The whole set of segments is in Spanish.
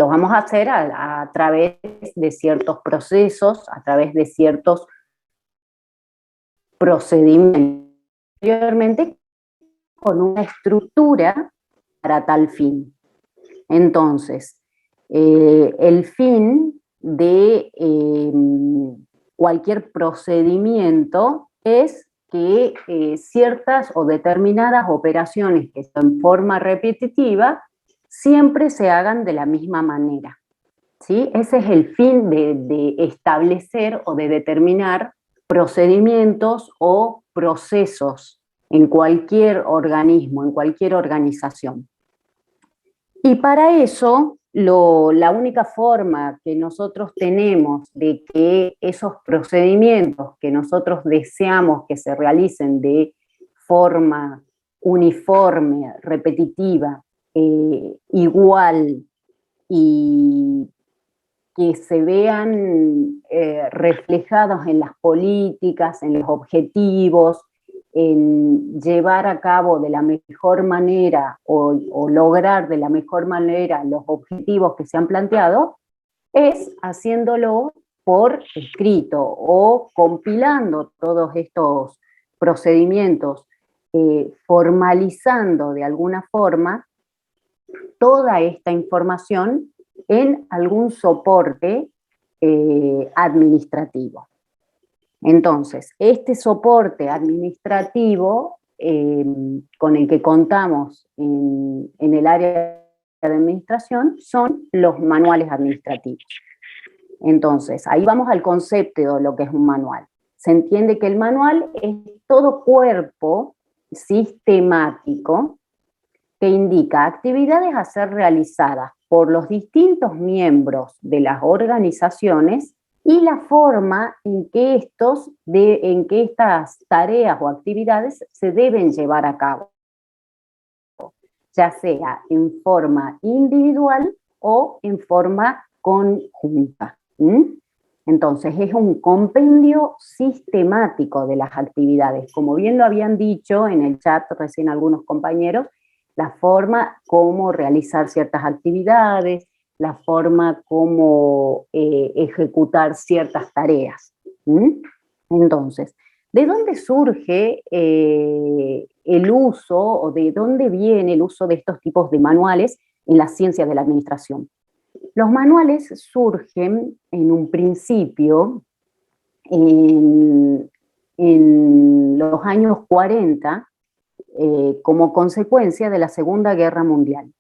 Lo vamos a hacer a través de ciertos procesos, a través de ciertos procedimientos, anteriormente con una estructura para tal fin. Entonces, el fin de cualquier procedimiento es que ciertas o determinadas operaciones que son en forma repetitiva siempre se hagan de la misma manera, ¿sí? Ese es el fin de establecer o de determinar procedimientos o procesos en cualquier organismo, en cualquier organización. Y para eso, la única forma que nosotros tenemos de que esos procedimientos que nosotros deseamos que se realicen de forma uniforme, repetitiva, igual, y que se vean reflejados en las políticas, en los objetivos, en llevar a cabo de la mejor manera o lograr de la mejor manera los objetivos que se han planteado, es haciéndolo por escrito o compilando todos estos procedimientos, formalizando de alguna forma toda esta información en algún soporte administrativo. Entonces, este soporte administrativo con el que contamos en el área de administración son los manuales administrativos. Entonces, ahí vamos al concepto de lo que es un manual. Se entiende que el manual es todo cuerpo sistemático que indica actividades a ser realizadas por los distintos miembros de las organizaciones y la forma en que estas tareas o actividades se deben llevar a cabo, ya sea en forma individual o en forma conjunta. Entonces, es un compendio sistemático de las actividades. Como bien lo habían dicho en el chat recién algunos compañeros, la forma como realizar ciertas actividades, la forma como ejecutar ciertas tareas. Entonces, ¿de dónde surge el uso o de dónde viene el uso de estos tipos de manuales en las ciencias de la administración? Los manuales surgen en un principio en los años 40 como consecuencia de la Segunda Guerra Mundial.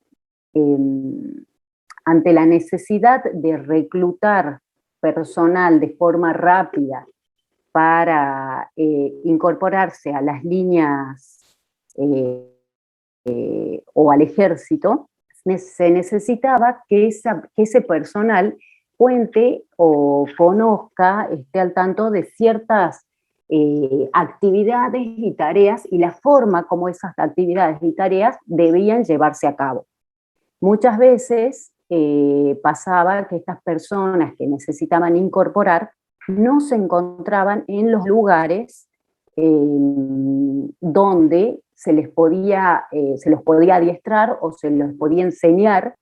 Ante la necesidad de reclutar personal de forma rápida para incorporarse a las líneas o al ejército, se necesitaba que ese personal cuente o conozca, esté al tanto de ciertas actividades y tareas y la forma como esas actividades y tareas debían llevarse a cabo. Muchas veces pasaba que estas personas que necesitaban incorporar no se encontraban en los lugares donde se los podía adiestrar o se les podía enseñar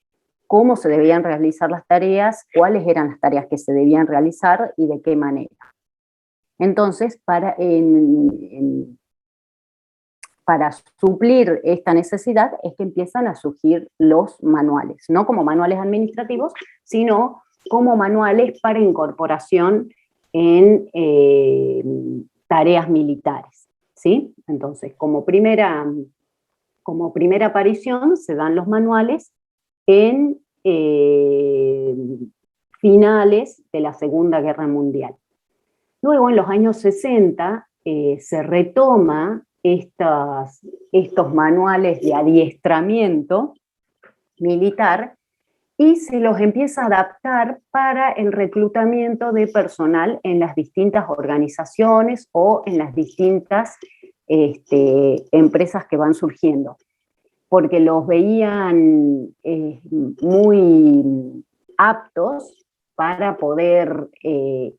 cómo se debían realizar las tareas, cuáles eran las tareas que se debían realizar y de qué manera. Entonces, para suplir esta necesidad es que empiezan a surgir los manuales, no como manuales administrativos, sino como manuales para incorporación en tareas militares, ¿sí? Entonces, como primera aparición se dan los manuales en finales de la Segunda Guerra Mundial. Luego, en los años 60, se retoma estos manuales de adiestramiento militar y se los empieza a adaptar para el reclutamiento de personal en las distintas organizaciones o en las distintas empresas que van surgiendo, porque los veían muy aptos para poder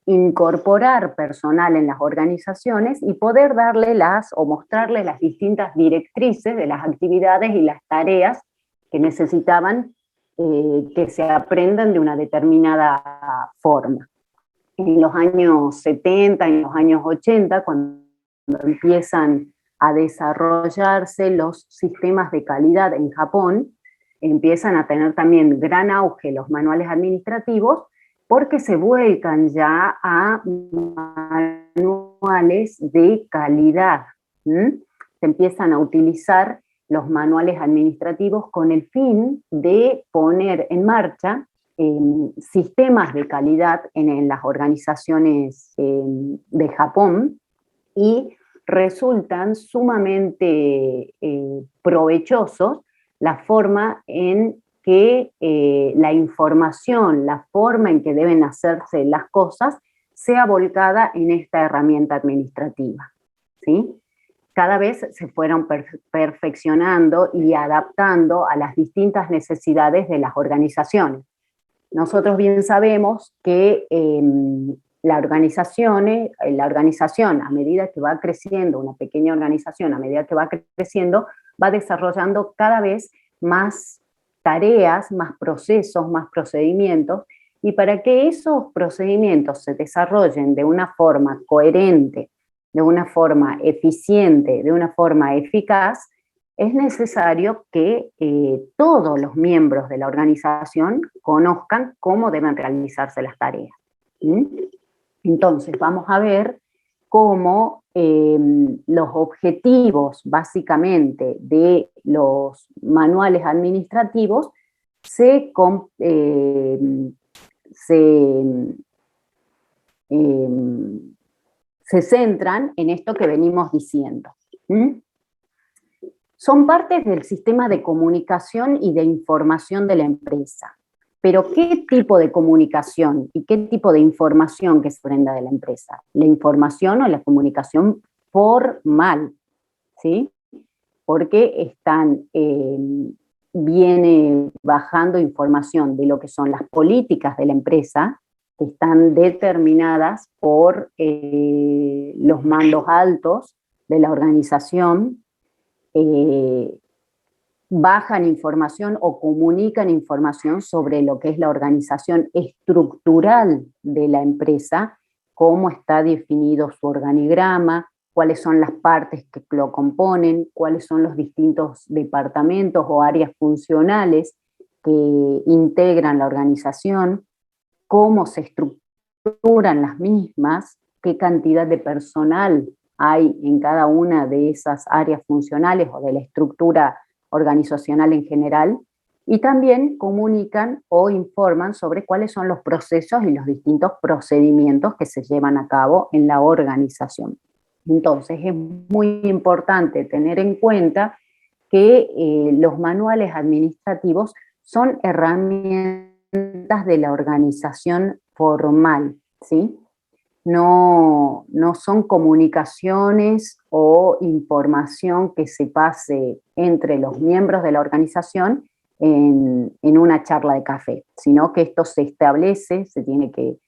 incorporar personal en las organizaciones y poder mostrarle las distintas directrices de las actividades y las tareas que necesitaban que se aprendan de una determinada forma. En los años 70, en los años 80, cuando empiezan a desarrollarse los sistemas de calidad en Japón, empiezan a tener también gran auge los manuales administrativos, porque se vuelcan ya a manuales de calidad. Se empiezan a utilizar los manuales administrativos con el fin de poner en marcha sistemas de calidad en las organizaciones de Japón, y resultan sumamente provechosos la forma en que la información, la forma en que deben hacerse las cosas, sea volcada en esta herramienta administrativa, ¿sí? Cada vez se fueron perfeccionando y adaptando a las distintas necesidades de las organizaciones. Nosotros bien sabemos que la organización, a medida que va creciendo, una pequeña organización, a medida que va creciendo, va desarrollando cada vez más tareas, más procesos, más procedimientos, y para que esos procedimientos se desarrollen de una forma coherente, de una forma eficiente, de una forma eficaz, es necesario que todos los miembros de la organización conozcan cómo deben realizarse las tareas. Entonces, vamos a ver cómo los objetivos, básicamente, de los manuales administrativos se centran en esto que venimos diciendo. Son partes del sistema de comunicación y de información de la empresa. Pero ¿qué tipo de comunicación y qué tipo de información que se brinda de la empresa? La información o la comunicación formal, ¿sí? Porque viene bajando información de lo que son las políticas de la empresa, que están determinadas por los mandos altos de la organización, bajan información o comunican información sobre lo que es la organización estructural de la empresa, cómo está definido su organigrama, cuáles son las partes que lo componen, cuáles son los distintos departamentos o áreas funcionales que integran la organización, cómo se estructuran las mismas, qué cantidad de personal hay en cada una de esas áreas funcionales o de la estructura organizacional en general, y también comunican o informan sobre cuáles son los procesos y los distintos procedimientos que se llevan a cabo en la organización. Entonces, es muy importante tener en cuenta que los manuales administrativos son herramientas de la organización formal, ¿sí? No son comunicaciones o información que se pase entre los miembros de la organización en una charla de café, sino que esto se establece, se tiene que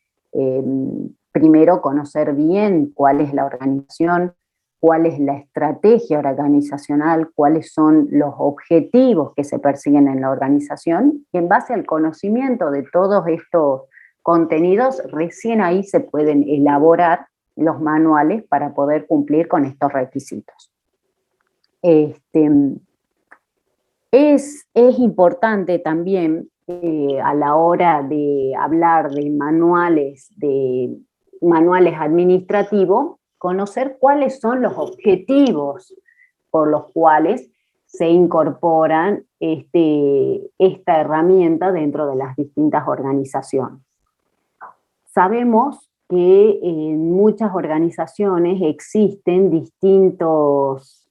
primero conocer bien cuál es la organización, cuál es la estrategia organizacional, cuáles son los objetivos que se persiguen en la organización, y en base al conocimiento de todos estos contenidos, recién ahí se pueden elaborar los manuales para poder cumplir con estos requisitos. Es importante también a la hora de hablar de manuales administrativos, conocer cuáles son los objetivos por los cuales se incorporan esta herramienta dentro de las distintas organizaciones. Sabemos que en muchas organizaciones existen distintos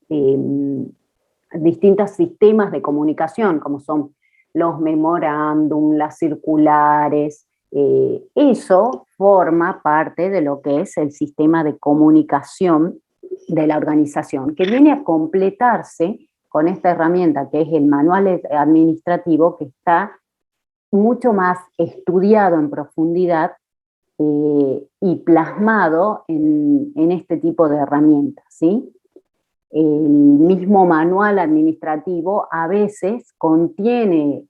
sistemas de comunicación, como son los memorándum, las circulares. Eso forma parte de lo que es el sistema de comunicación de la organización, que viene a completarse con esta herramienta que es el manual administrativo, que está mucho más estudiado en profundidad y plasmado en este tipo de herramientas, ¿sí? el mismo manual administrativo a veces contiene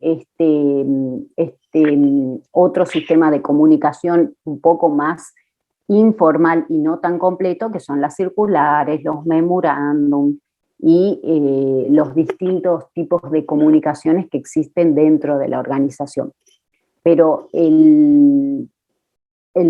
otro sistema de comunicación un poco más informal y no tan completo, que son las circulares, los memorándum y los distintos tipos de comunicaciones que existen dentro de la organización. Pero el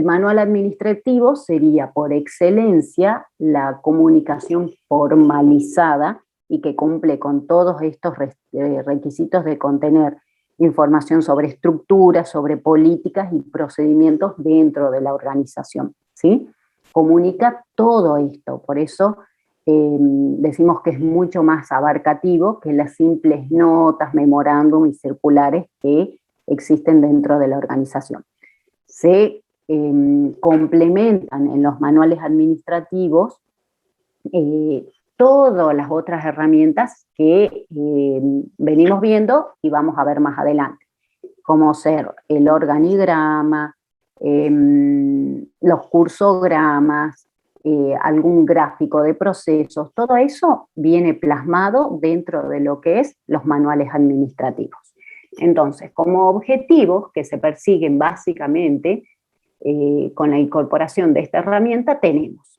manual administrativo sería por excelencia la comunicación formalizada y que cumple con todos estos requisitos de contener información sobre estructuras, sobre políticas y procedimientos dentro de la organización, ¿sí? Comunica todo esto, por eso decimos que es mucho más abarcativo que las simples notas, memorándum y circulares que existen dentro de la organización. Se complementan en los manuales administrativos todas las otras herramientas que venimos viendo y vamos a ver más adelante, como ser el organigrama, los cursogramas, algún gráfico de procesos, todo eso viene plasmado dentro de lo que es los manuales administrativos. Entonces, como objetivos que se persiguen básicamente con la incorporación de esta herramienta tenemos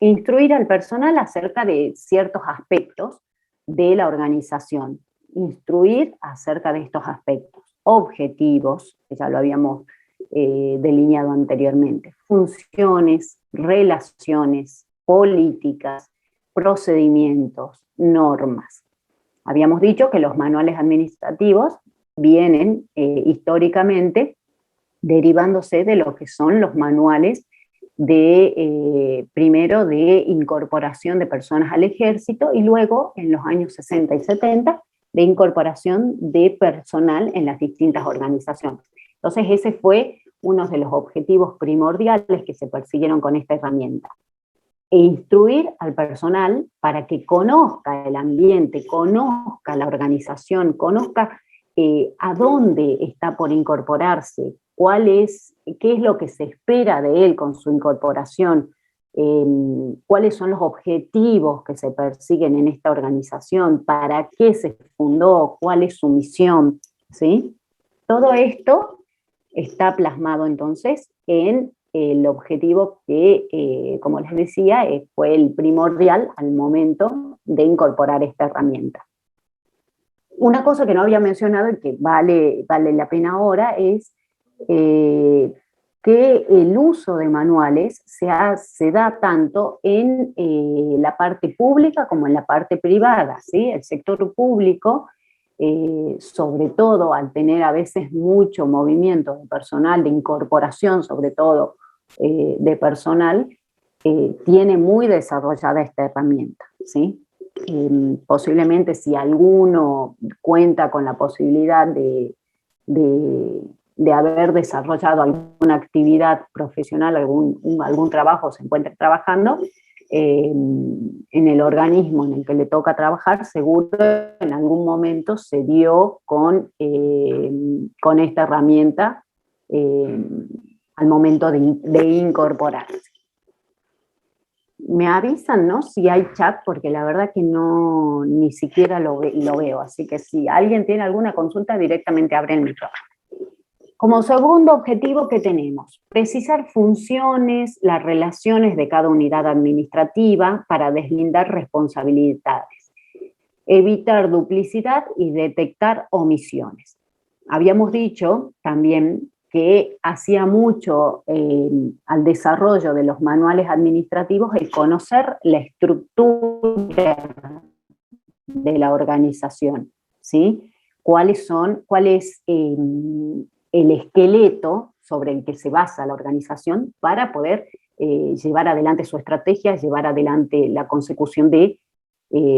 instruir al personal acerca de ciertos aspectos de la organización, instruir acerca de estos aspectos, objetivos, que ya lo habíamos delineado anteriormente, funciones, relaciones, políticas, procedimientos, normas. Habíamos dicho que los manuales administrativos vienen históricamente derivándose de lo que son los manuales primero de incorporación de personas al ejército y luego, en los años 60 y 70, de incorporación de personal en las distintas organizaciones. Entonces ese fue uno de los objetivos primordiales que se persiguieron con esta herramienta. E instruir al personal para que conozca el ambiente, conozca la organización, conozca a dónde está por incorporarse, qué es lo que se espera de él con su incorporación, cuáles son los objetivos que se persiguen en esta organización, para qué se fundó, cuál es su misión, ¿sí? Todo esto está plasmado entonces en el objetivo que, como les decía, fue el primordial al momento de incorporar esta herramienta. Una cosa que no había mencionado y que vale la pena ahora es que el uso de manuales se da tanto en la parte pública como en la parte privada, ¿sí? El sector público, sobre todo al tener a veces mucho movimiento de personal, de incorporación sobre todo de personal, tiene muy desarrollada esta herramienta, ¿sí? Posiblemente si alguno cuenta con la posibilidad de haber desarrollado alguna actividad profesional, algún trabajo, se encuentra trabajando en el organismo en el que le toca trabajar, seguro en algún momento se dio con esta herramienta al momento de incorporarse. Me avisan, ¿no?, si hay chat, porque la verdad que no, ni siquiera lo veo, así que si alguien tiene alguna consulta, directamente abre el micrófono. Como segundo objetivo que tenemos, precisar funciones, las relaciones de cada unidad administrativa para deslindar responsabilidades, evitar duplicidad y detectar omisiones. Habíamos dicho también que hacía mucho al desarrollo de los manuales administrativos el conocer la estructura de la organización, ¿sí? ¿Cuál es el esqueleto sobre el que se basa la organización para poder llevar adelante su estrategia, llevar adelante la consecución de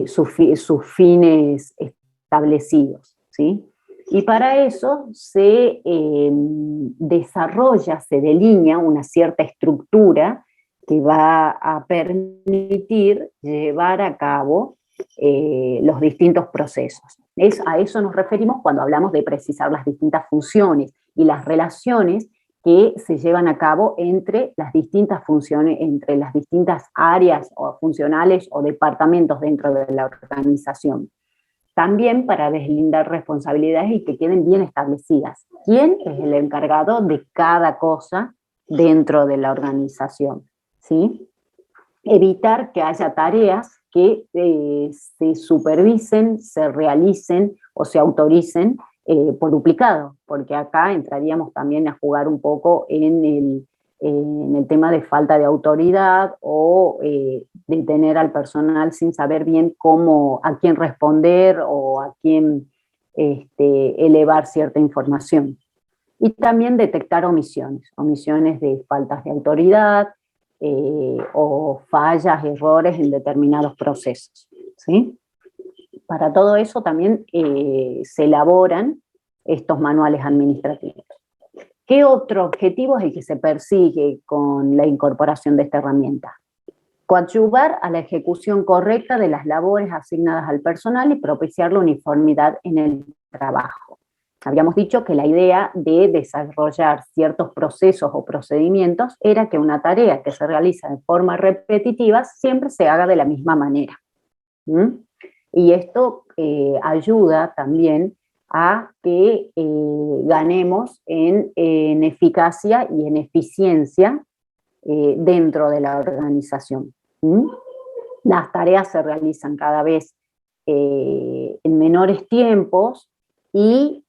sus fines establecidos, ¿sí? Y para eso se desarrolla, se delinea una cierta estructura que va a permitir llevar a cabo los distintos procesos. A eso nos referimos cuando hablamos de precisar las distintas funciones y las relaciones que se llevan a cabo entre las distintas funciones, entre las distintas áreas o funcionales o departamentos dentro de la organización. También para deslindar responsabilidades y que queden bien establecidas. ¿Quién es el encargado de cada cosa dentro de la organización? ¿Sí? Evitar que haya tareas que se supervisen, se realicen o se autoricen por duplicado, porque acá entraríamos también a jugar un poco en el tema de falta de autoridad o de tener al personal sin saber bien cómo, a quién responder o a quién elevar cierta información. Y también detectar omisiones de faltas de autoridad o fallas, errores en determinados procesos, ¿sí? Para todo eso también se elaboran estos manuales administrativos. ¿Qué otro objetivo es el que se persigue con la incorporación de esta herramienta? Coadyuvar a la ejecución correcta de las labores asignadas al personal y propiciar la uniformidad en el trabajo. Habíamos dicho que la idea de desarrollar ciertos procesos o procedimientos era que una tarea que se realiza de forma repetitiva siempre se haga de la misma manera. Y esto ayuda también a que ganemos en eficacia y en eficiencia dentro de la organización. Las tareas se realizan cada vez en menores tiempos y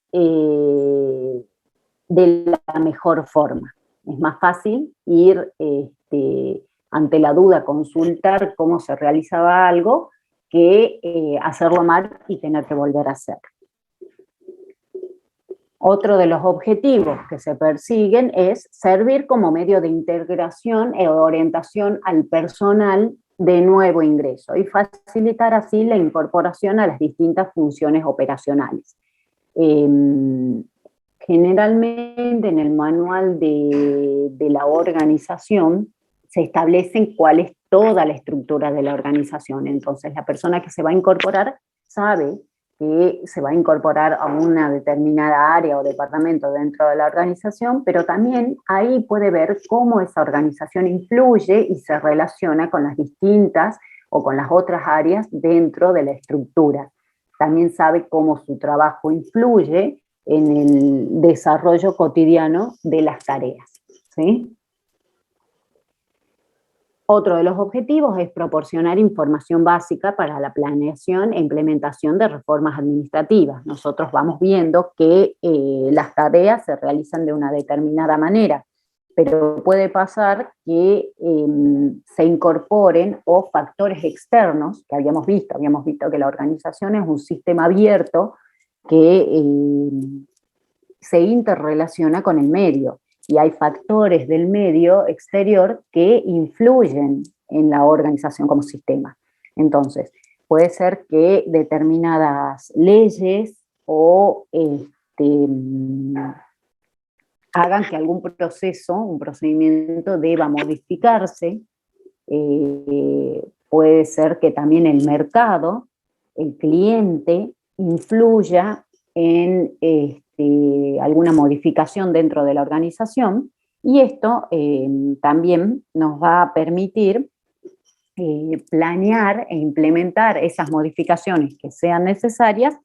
de la mejor forma. Es más fácil ir ante la duda, consultar cómo se realizaba algo, que hacerlo mal y tener que volver a hacer. Otro de los objetivos que se persiguen es servir como medio de integración e orientación al personal de nuevo ingreso y facilitar así la incorporación a las distintas funciones operacionales. Generalmente en el manual de la organización se establecen cuál es toda la estructura de la organización. Entonces la persona que se va a incorporar sabe que se va a incorporar a una determinada área o departamento dentro de la organización, pero también ahí puede ver cómo esa organización influye y se relaciona con las distintas o con las otras áreas dentro de la estructura. También sabe cómo su trabajo influye en el desarrollo cotidiano de las tareas, ¿sí? Otro de los objetivos es proporcionar información básica para la planeación e implementación de reformas administrativas. Nosotros vamos viendo que las tareas se realizan de una determinada manera, pero puede pasar que se incorporen o factores externos que habíamos visto que la organización es un sistema abierto que se interrelaciona con el medio. Y hay factores del medio exterior que influyen en la organización como sistema. Entonces, puede ser que determinadas leyes o hagan que algún proceso, un procedimiento deba modificarse. Puede ser que también el mercado, el cliente, influya en alguna modificación dentro de la organización, y esto también nos va a permitir planear e implementar esas modificaciones que sean necesarias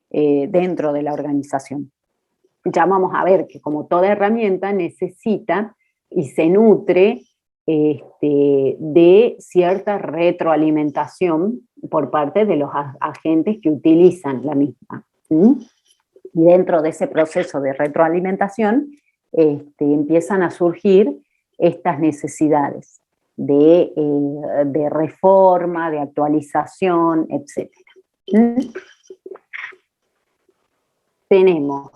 dentro de la organización. Ya vamos a ver que como toda herramienta necesita y se nutre de cierta retroalimentación por parte de los agentes que utilizan la misma. Y dentro de ese proceso de retroalimentación empiezan a surgir estas necesidades de reforma, de actualización, etc. Tenemos,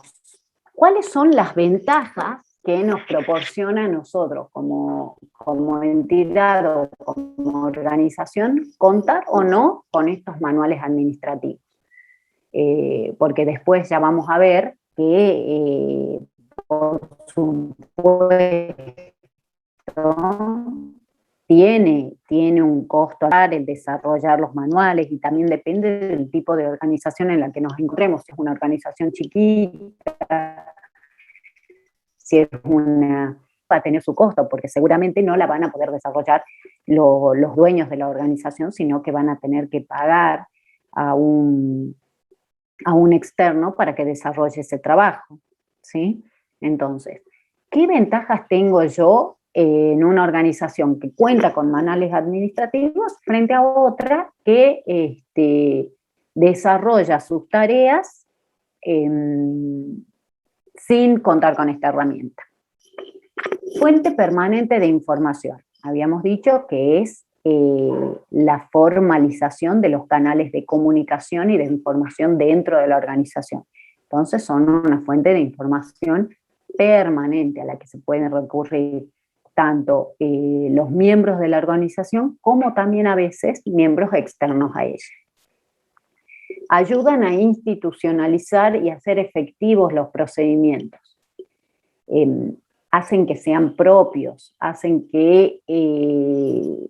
¿cuáles son las ventajas que nos proporciona a nosotros como entidad o como organización contar o no con estos manuales administrativos? Porque después ya vamos a ver que, por supuesto, tiene un costo el desarrollar los manuales, y también depende del tipo de organización en la que nos encontremos. Si es una organización chiquita, si es una, va a tener su costo, porque seguramente no la van a poder desarrollar los dueños de la organización, sino que van a tener que pagar a un externo para que desarrolle ese trabajo, ¿sí? Entonces, ¿qué ventajas tengo yo en una organización que cuenta con manuales administrativos frente a otra que desarrolla sus tareas sin contar con esta herramienta? Fuente permanente de información. Habíamos dicho que es la formalización de los canales de comunicación y de información dentro de la organización. Entonces son una fuente de información permanente a la que se pueden recurrir tanto los miembros de la organización como también a veces miembros externos a ella. Ayudan a institucionalizar y hacer efectivos los procedimientos. Hacen que sean propios, hacen que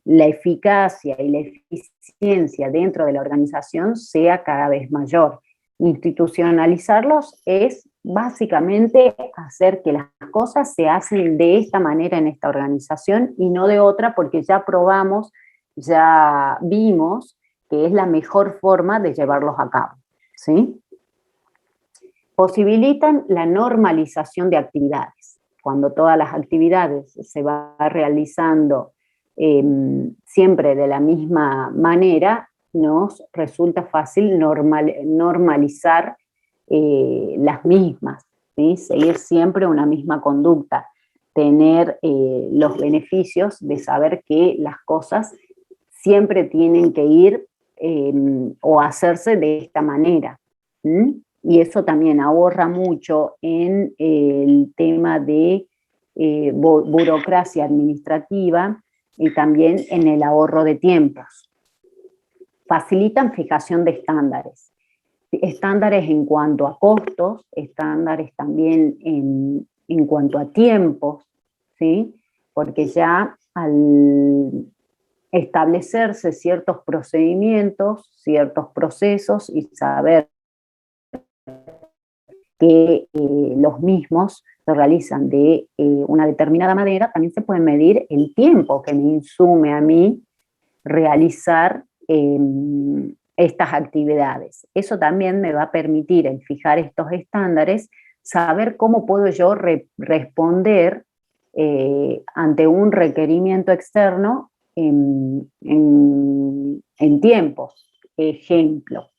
la eficacia y la eficiencia dentro de la organización sea cada vez mayor. Institucionalizarlos es básicamente hacer que las cosas se hacen de esta manera en esta organización y no de otra, porque ya probamos, ya vimos que es la mejor forma de llevarlos a cabo, ¿sí? Posibilitan la normalización de actividades. Cuando todas las actividades se van realizando siempre de la misma manera, nos resulta fácil normalizar las mismas, ¿sí? Seguir siempre una misma conducta, tener los beneficios de saber que las cosas siempre tienen que ir o hacerse de esta manera. Y eso también ahorra mucho en el tema de burocracia administrativa y también en el ahorro de tiempos. Facilitan fijación de estándares. Estándares en cuanto a costos, estándares también en cuanto a tiempos, ¿sí? Porque ya al establecerse ciertos procedimientos, ciertos procesos y saber que los mismos se realizan de una determinada manera, también se puede medir el tiempo que me insume a mí realizar estas actividades. Eso también me va a permitir, en fijar estos estándares, saber cómo puedo yo responder ante un requerimiento externo en tiempos. Ejemplo,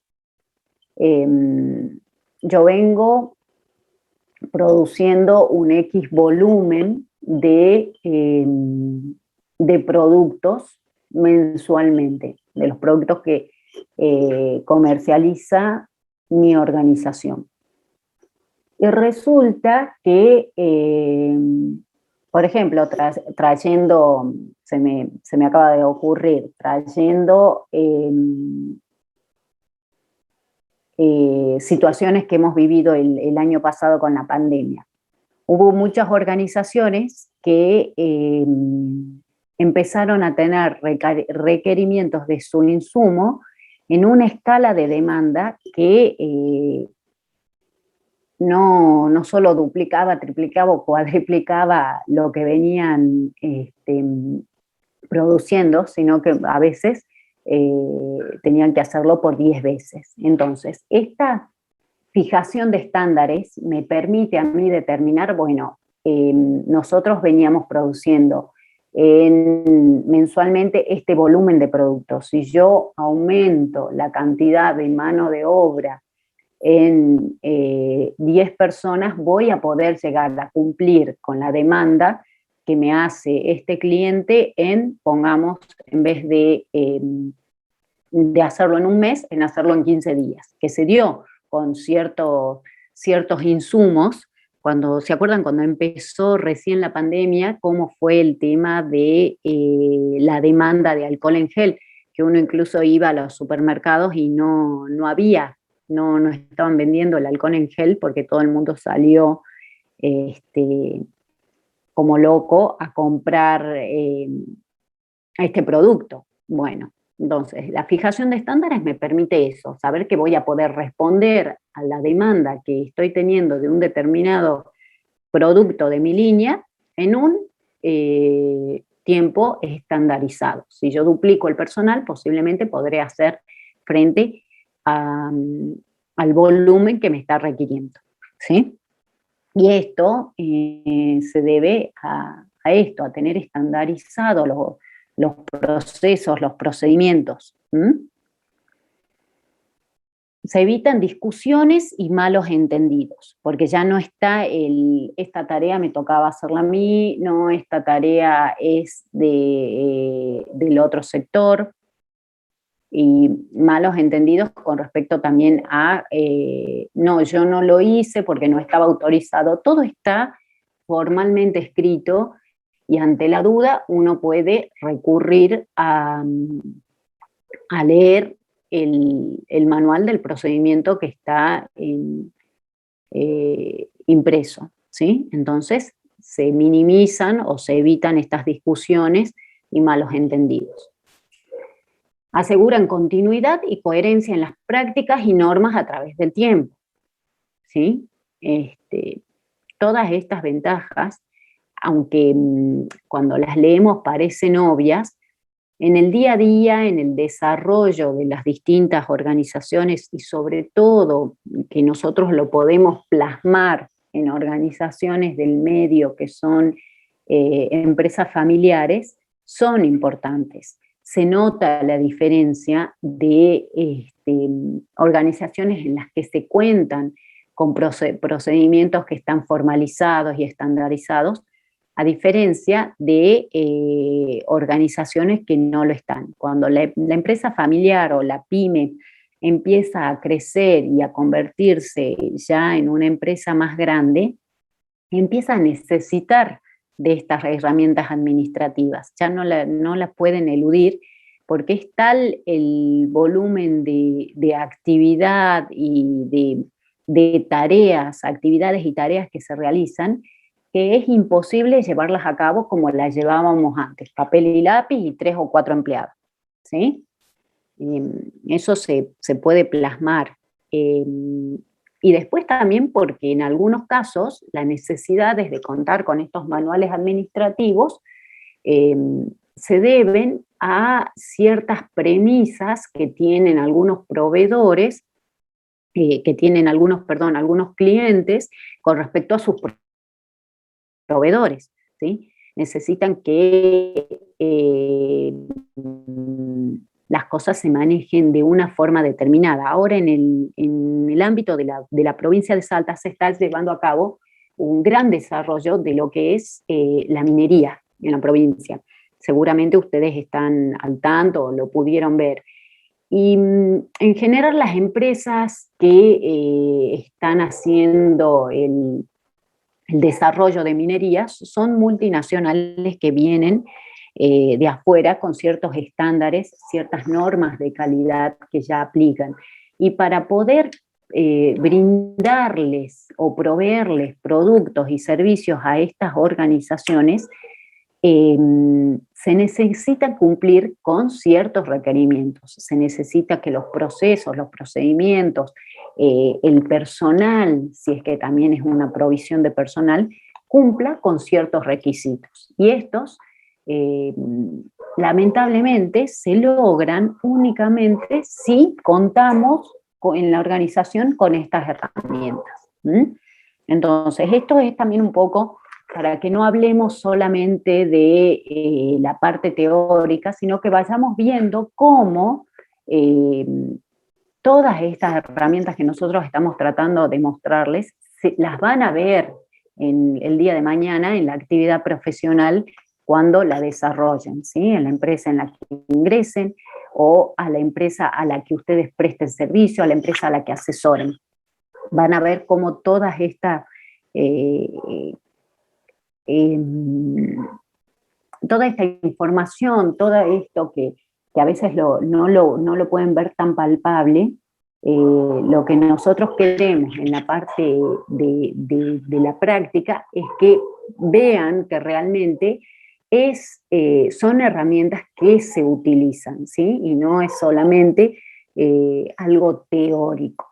yo vengo produciendo un X volumen de productos mensualmente, de los productos que comercializa mi organización. Y resulta que, por ejemplo, trayendo, se me acaba de ocurrir, trayendo situaciones que hemos vivido el año pasado con la pandemia. Hubo muchas organizaciones que empezaron a tener requerimientos de su insumo en una escala de demanda que no solo duplicaba, triplicaba o cuadriplicaba lo que venían produciendo, sino que a veces tenían que hacerlo por 10 veces. Entonces, esta fijación de estándares me permite a mí determinar, bueno, nosotros veníamos produciendo mensualmente este volumen de productos. Si yo aumento la cantidad de mano de obra en 10 personas, voy a poder llegar a cumplir con la demanda que me hace este cliente en, pongamos, en vez de hacerlo en un mes, en hacerlo en 15 días, que se dio con ciertos insumos. Cuando, ¿se acuerdan cuando empezó recién la pandemia, cómo fue el tema de la demanda de alcohol en gel? Que uno incluso iba a los supermercados y no había, no estaban vendiendo el alcohol en gel porque todo el mundo salió como loco a comprar este producto. Bueno, entonces la fijación de estándares me permite eso, saber que voy a poder responder a la demanda que estoy teniendo de un determinado producto de mi línea en un tiempo estandarizado. Si yo duplico el personal, posiblemente podré hacer frente al volumen que me está requiriendo, ¿sí? Y esto se debe a esto, a tener estandarizados los procesos, los procedimientos. Se evitan discusiones y malos entendidos, porque ya no está esta tarea me tocaba hacerla a mí, no, esta tarea es del otro sector, y malos entendidos con respecto también a, no, yo no lo hice porque no estaba autorizado. Todo está formalmente escrito y ante la duda uno puede recurrir a leer el manual del procedimiento que está impreso, ¿sí? Entonces se minimizan o se evitan estas discusiones y malos entendidos. Aseguran continuidad y coherencia en las prácticas y normas a través del tiempo, ¿sí? Todas estas ventajas, aunque cuando las leemos parecen obvias, en el día a día, en el desarrollo de las distintas organizaciones y sobre todo que nosotros lo podemos plasmar en organizaciones del medio que son empresas familiares, son importantes. Se nota la diferencia de organizaciones en las que se cuentan con procedimientos que están formalizados y estandarizados, a diferencia de organizaciones que no lo están. Cuando la empresa familiar o la pyme empieza a crecer y a convertirse ya en una empresa más grande, empieza a necesitar de estas herramientas administrativas. Ya no las pueden eludir porque es tal el volumen de actividad y de tareas, actividades y tareas que se realizan, que es imposible llevarlas a cabo como las llevábamos antes, papel y lápiz y 3 o 4 empleados, ¿sí? Eso se puede plasmar. Y después también porque en algunos casos las necesidades de contar con estos manuales administrativos se deben a ciertas premisas que tienen algunos proveedores, que tienen algunos clientes con respecto a sus proveedores, ¿sí? Necesitan que las cosas se manejen de una forma determinada. Ahora en el ámbito de la provincia de Salta se está llevando a cabo un gran desarrollo de lo que es la minería en la provincia. Seguramente ustedes están al tanto o lo pudieron ver. Y en general las empresas que están haciendo el desarrollo de minerías son multinacionales que vienen de afuera con ciertos estándares, ciertas normas de calidad que ya aplican. Y para poder brindarles o proveerles productos y servicios a estas organizaciones, se necesita cumplir con ciertos requerimientos. Se necesita que los procesos, los procedimientos, el personal, si es que también es una provisión de personal, cumpla con ciertos requisitos. Y estos, lamentablemente, se logran únicamente si contamos en la organización con estas herramientas. Entonces, esto es también un poco para que no hablemos solamente de la parte teórica, sino que vayamos viendo cómo todas estas herramientas que nosotros estamos tratando de mostrarles, las van a ver en el día de mañana en la actividad profesional cuando la desarrollen, ¿sí? En la empresa en la que ingresen o a la empresa a la que ustedes presten servicio, a la empresa a la que asesoren. Van a ver cómo todas estas toda esta información, todo esto que a veces no lo pueden ver tan palpable, lo que nosotros queremos en la parte de la práctica es que vean que realmente son herramientas que se utilizan, ¿sí? Y no es solamente algo teórico.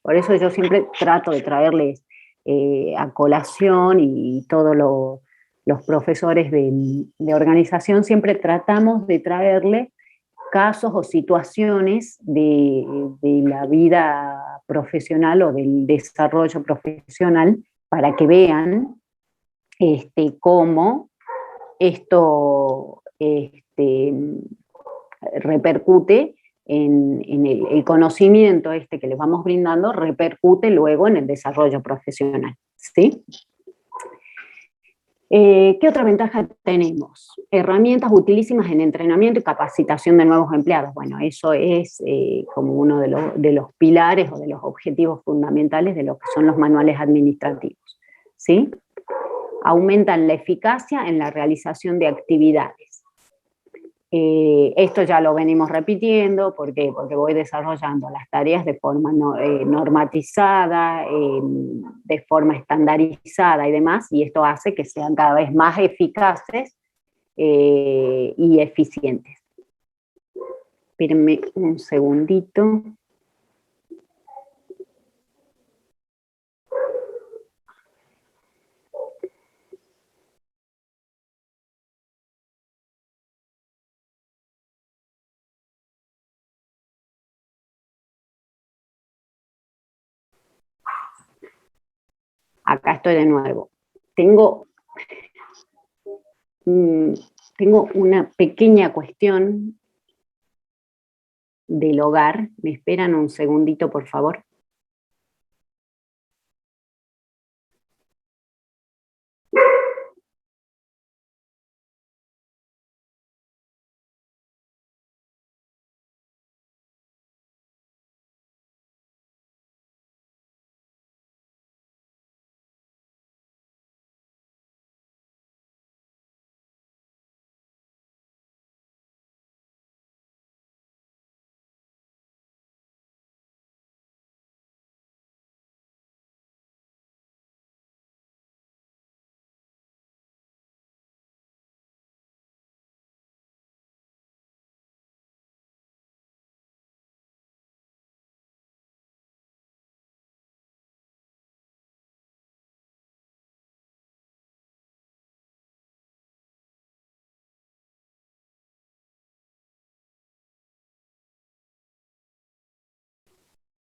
Por eso yo siempre trato de traerles a colación, y todos los profesores de organización siempre tratamos de traerle casos o situaciones de la vida profesional o del desarrollo profesional para que vean cómo esto repercute en el conocimiento que les vamos brindando, repercute luego en el desarrollo profesional, ¿sí? ¿Qué otra ventaja tenemos? Herramientas utilísimas en entrenamiento y capacitación de nuevos empleados. Bueno, eso es como uno de los pilares o de los objetivos fundamentales de lo que son los manuales administrativos, ¿sí? Aumentan la eficacia en la realización de actividades. Esto ya lo venimos repitiendo. ¿Por qué? Porque voy desarrollando las tareas de forma normatizada, de forma estandarizada y demás, y esto hace que sean cada vez más eficaces y eficientes. Espérenme un segundito. Acá estoy de nuevo. Tengo una pequeña cuestión del hogar. ¿Me esperan un segundito, por favor?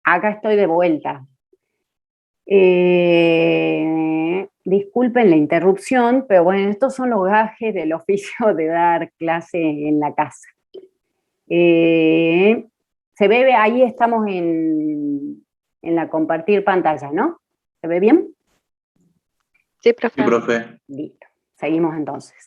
Acá estoy de vuelta. Disculpen la interrupción, pero bueno, estos son los gajes del oficio de dar clase en la casa. Se ve, ahí estamos en la compartir pantalla, ¿no? ¿Se ve bien? Sí, profe. Sí, profe. Listo, seguimos entonces.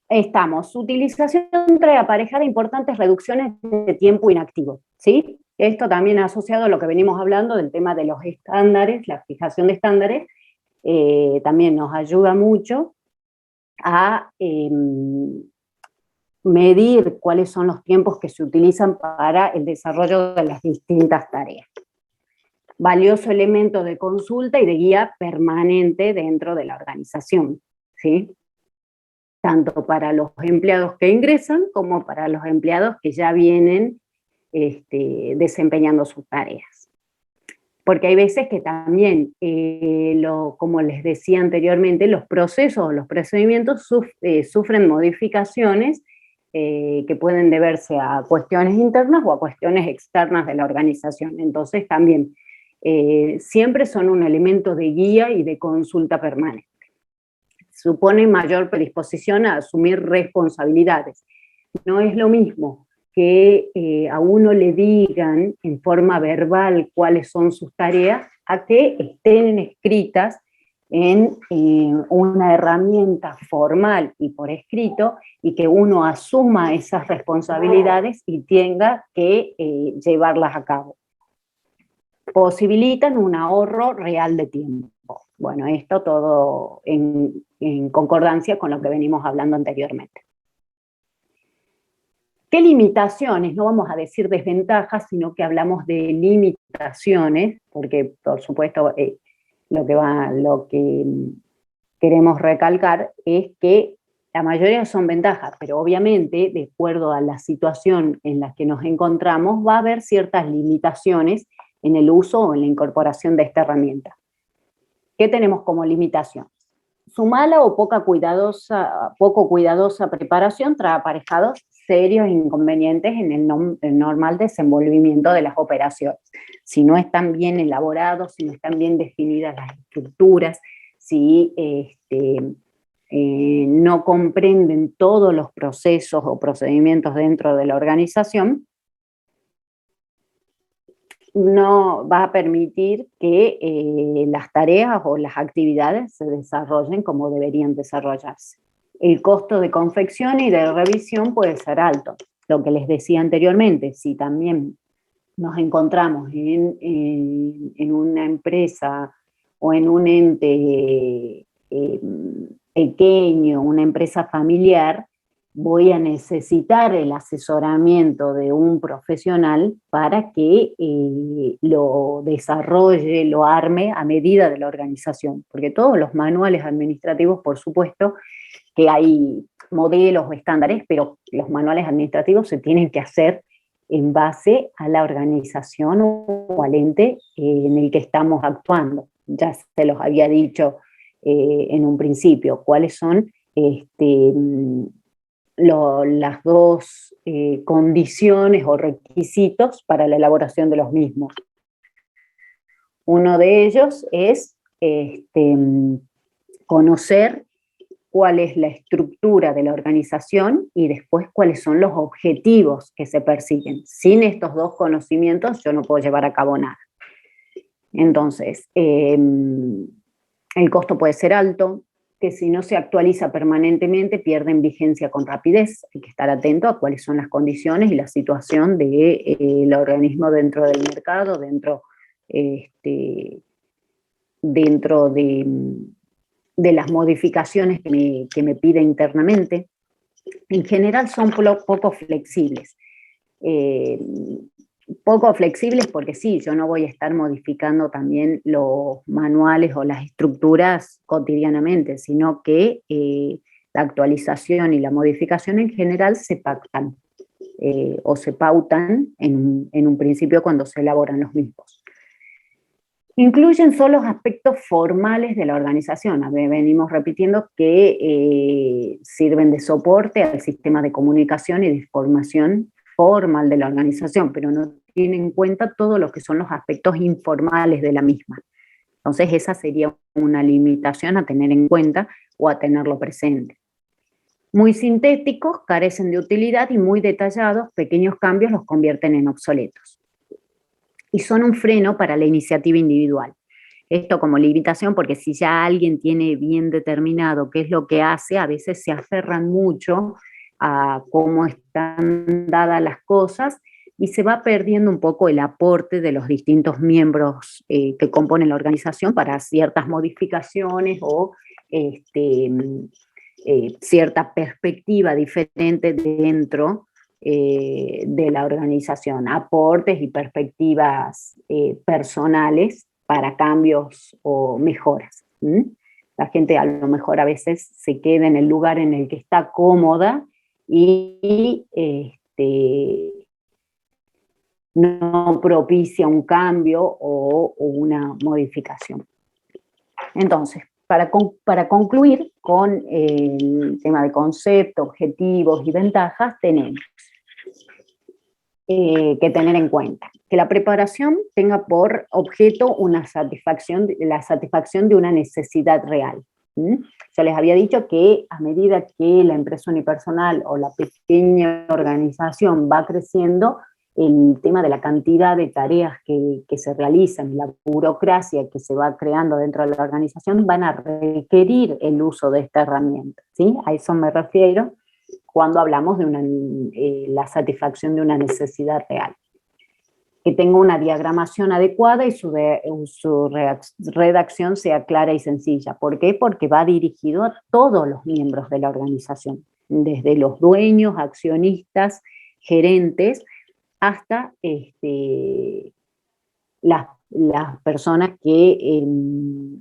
Estamos, utilización trae aparejada importantes reducciones de tiempo inactivo, ¿sí? Esto también asociado a lo que venimos hablando del tema de los estándares, la fijación de estándares, también nos ayuda mucho a medir cuáles son los tiempos que se utilizan para el desarrollo de las distintas tareas. Valioso elemento de consulta y de guía permanente dentro de la organización, ¿sí? Tanto para los empleados que ingresan como para los empleados que ya vienen desempeñando sus tareas. Porque hay veces que también, como les decía anteriormente, los procesos o los procedimientos sufren modificaciones que pueden deberse a cuestiones internas o a cuestiones externas de la organización. Entonces también siempre son un elemento de guía y de consulta permanente. Supone mayor predisposición a asumir responsabilidades. No es lo mismo que a uno le digan en forma verbal cuáles son sus tareas, a que estén escritas en una herramienta formal y por escrito, y que uno asuma esas responsabilidades y tenga que llevarlas a cabo. Posibilitan un ahorro real de tiempo. Bueno, esto todo en concordancia con lo que venimos hablando anteriormente. ¿Qué limitaciones? No vamos a decir desventajas, sino que hablamos de limitaciones, porque por supuesto lo que queremos recalcar es que la mayoría son ventajas, pero obviamente, de acuerdo a la situación en la que nos encontramos, va a haber ciertas limitaciones el uso o en la incorporación de esta herramienta. ¿Qué tenemos como limitación? Su mala o poco cuidadosa preparación trae aparejados serios inconvenientes en el normal desenvolvimiento de las operaciones. Si no están bien elaborados, si no están bien definidas las estructuras, si no comprenden todos los procesos o procedimientos dentro de la organización, no va a permitir que las tareas o las actividades se desarrollen como deberían desarrollarse. El costo de confección y de revisión puede ser alto. Lo que les decía anteriormente, si también nos encontramos en una empresa o en un ente pequeño, una empresa familiar, voy a necesitar el asesoramiento de un profesional para que lo desarrolle, lo arme a medida de la organización. Porque todos los manuales administrativos, por supuesto, que hay modelos o estándares, pero los manuales administrativos se tienen que hacer en base a la organización o al ente en el que estamos actuando. Ya se los había dicho en un principio, cuáles son las dos condiciones o requisitos para la elaboración de los mismos. Uno de ellos es conocer cuál es la estructura de la organización y después cuáles son los objetivos que se persiguen. Sin estos dos conocimientos yo no puedo llevar a cabo nada. Entonces, el costo puede ser alto, que si no se actualiza permanentemente pierden vigencia con rapidez. Hay que estar atento a cuáles son las condiciones y la situación del organismo dentro del mercado, dentro de las modificaciones que me pide internamente. En general son poco flexibles. Poco flexibles porque sí, yo no voy a estar modificando también los manuales o las estructuras cotidianamente, sino que la actualización y la modificación en general se pactan o se pautan en un principio cuando se elaboran los mismos. Incluyen solo los aspectos formales de la organización. Venimos repitiendo que sirven de soporte al sistema de comunicación y de información formal de la organización, pero no tienen en cuenta todo lo que son los aspectos informales de la misma. Entonces esa sería una limitación a tener en cuenta o a tenerlo presente. Muy sintéticos, carecen de utilidad y muy detallados, pequeños cambios los convierten en obsoletos. Y son un freno para la iniciativa individual. Esto como limitación, porque si ya alguien tiene bien determinado qué es lo que hace, a veces se aferran mucho a cómo están dadas las cosas y se va perdiendo un poco el aporte de los distintos miembros que componen la organización para ciertas modificaciones o cierta perspectiva diferente dentro de la organización, aportes y perspectivas personales para cambios o mejoras. La gente a lo mejor a veces se queda en el lugar en el que está cómoda y no propicia un cambio o una modificación. Entonces, para concluir con el tema de concepto, objetivos y ventajas, tenemos que tener en cuenta que la preparación tenga por objeto la satisfacción de una necesidad real. Yo les había dicho que a medida que la empresa unipersonal o la pequeña organización va creciendo, el tema de la cantidad de tareas que se realizan, la burocracia que se va creando dentro de la organización, van a requerir el uso de esta herramienta, ¿sí? A eso me refiero cuando hablamos de la satisfacción de una necesidad real. Que tenga una diagramación adecuada y su redacción sea clara y sencilla. ¿Por qué? Porque va dirigido a todos los miembros de la organización, desde los dueños, accionistas, gerentes, hasta las personas que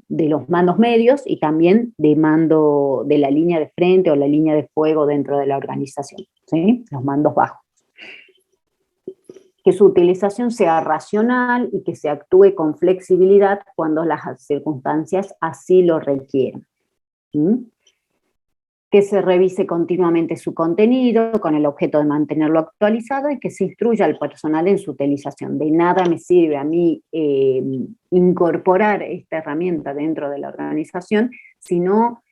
de los mandos medios y también de mando de la línea de frente o la línea de fuego dentro de la organización, ¿sí? Los mandos bajos. que su utilización sea racional y que se actúe con flexibilidad cuando las circunstancias así lo requieran. Que se revise continuamente su contenido con el objeto de mantenerlo actualizado y que se instruya al personal en su utilización. De nada me sirve a mí incorporar esta herramienta dentro de la organización, sino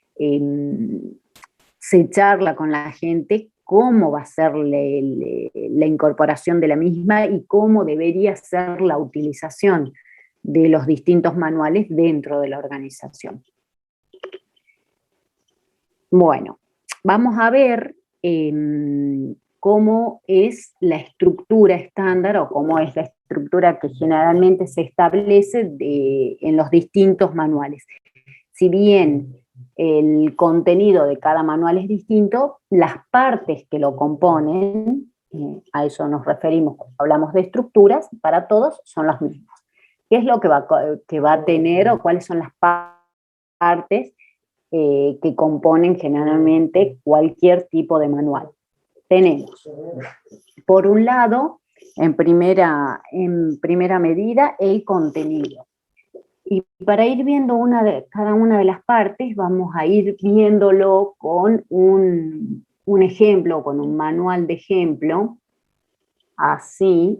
se charla con la gente cómo va a ser la incorporación de la misma y cómo debería ser la utilización de los distintos manuales dentro de la organización. Bueno, vamos a ver cómo es la estructura estándar o cómo es la estructura que generalmente se establece en los distintos manuales. Si bien el contenido de cada manual es distinto, las partes que lo componen, a eso nos referimos cuando hablamos de estructuras, para todos son las mismas. ¿Qué es lo que va a tener o cuáles son las partes que componen generalmente cualquier tipo de manual? Tenemos, por un lado, en primera medida, el contenido. Y para ir viendo cada una de las partes, vamos a ir viéndolo con un ejemplo, con un manual de ejemplo. Así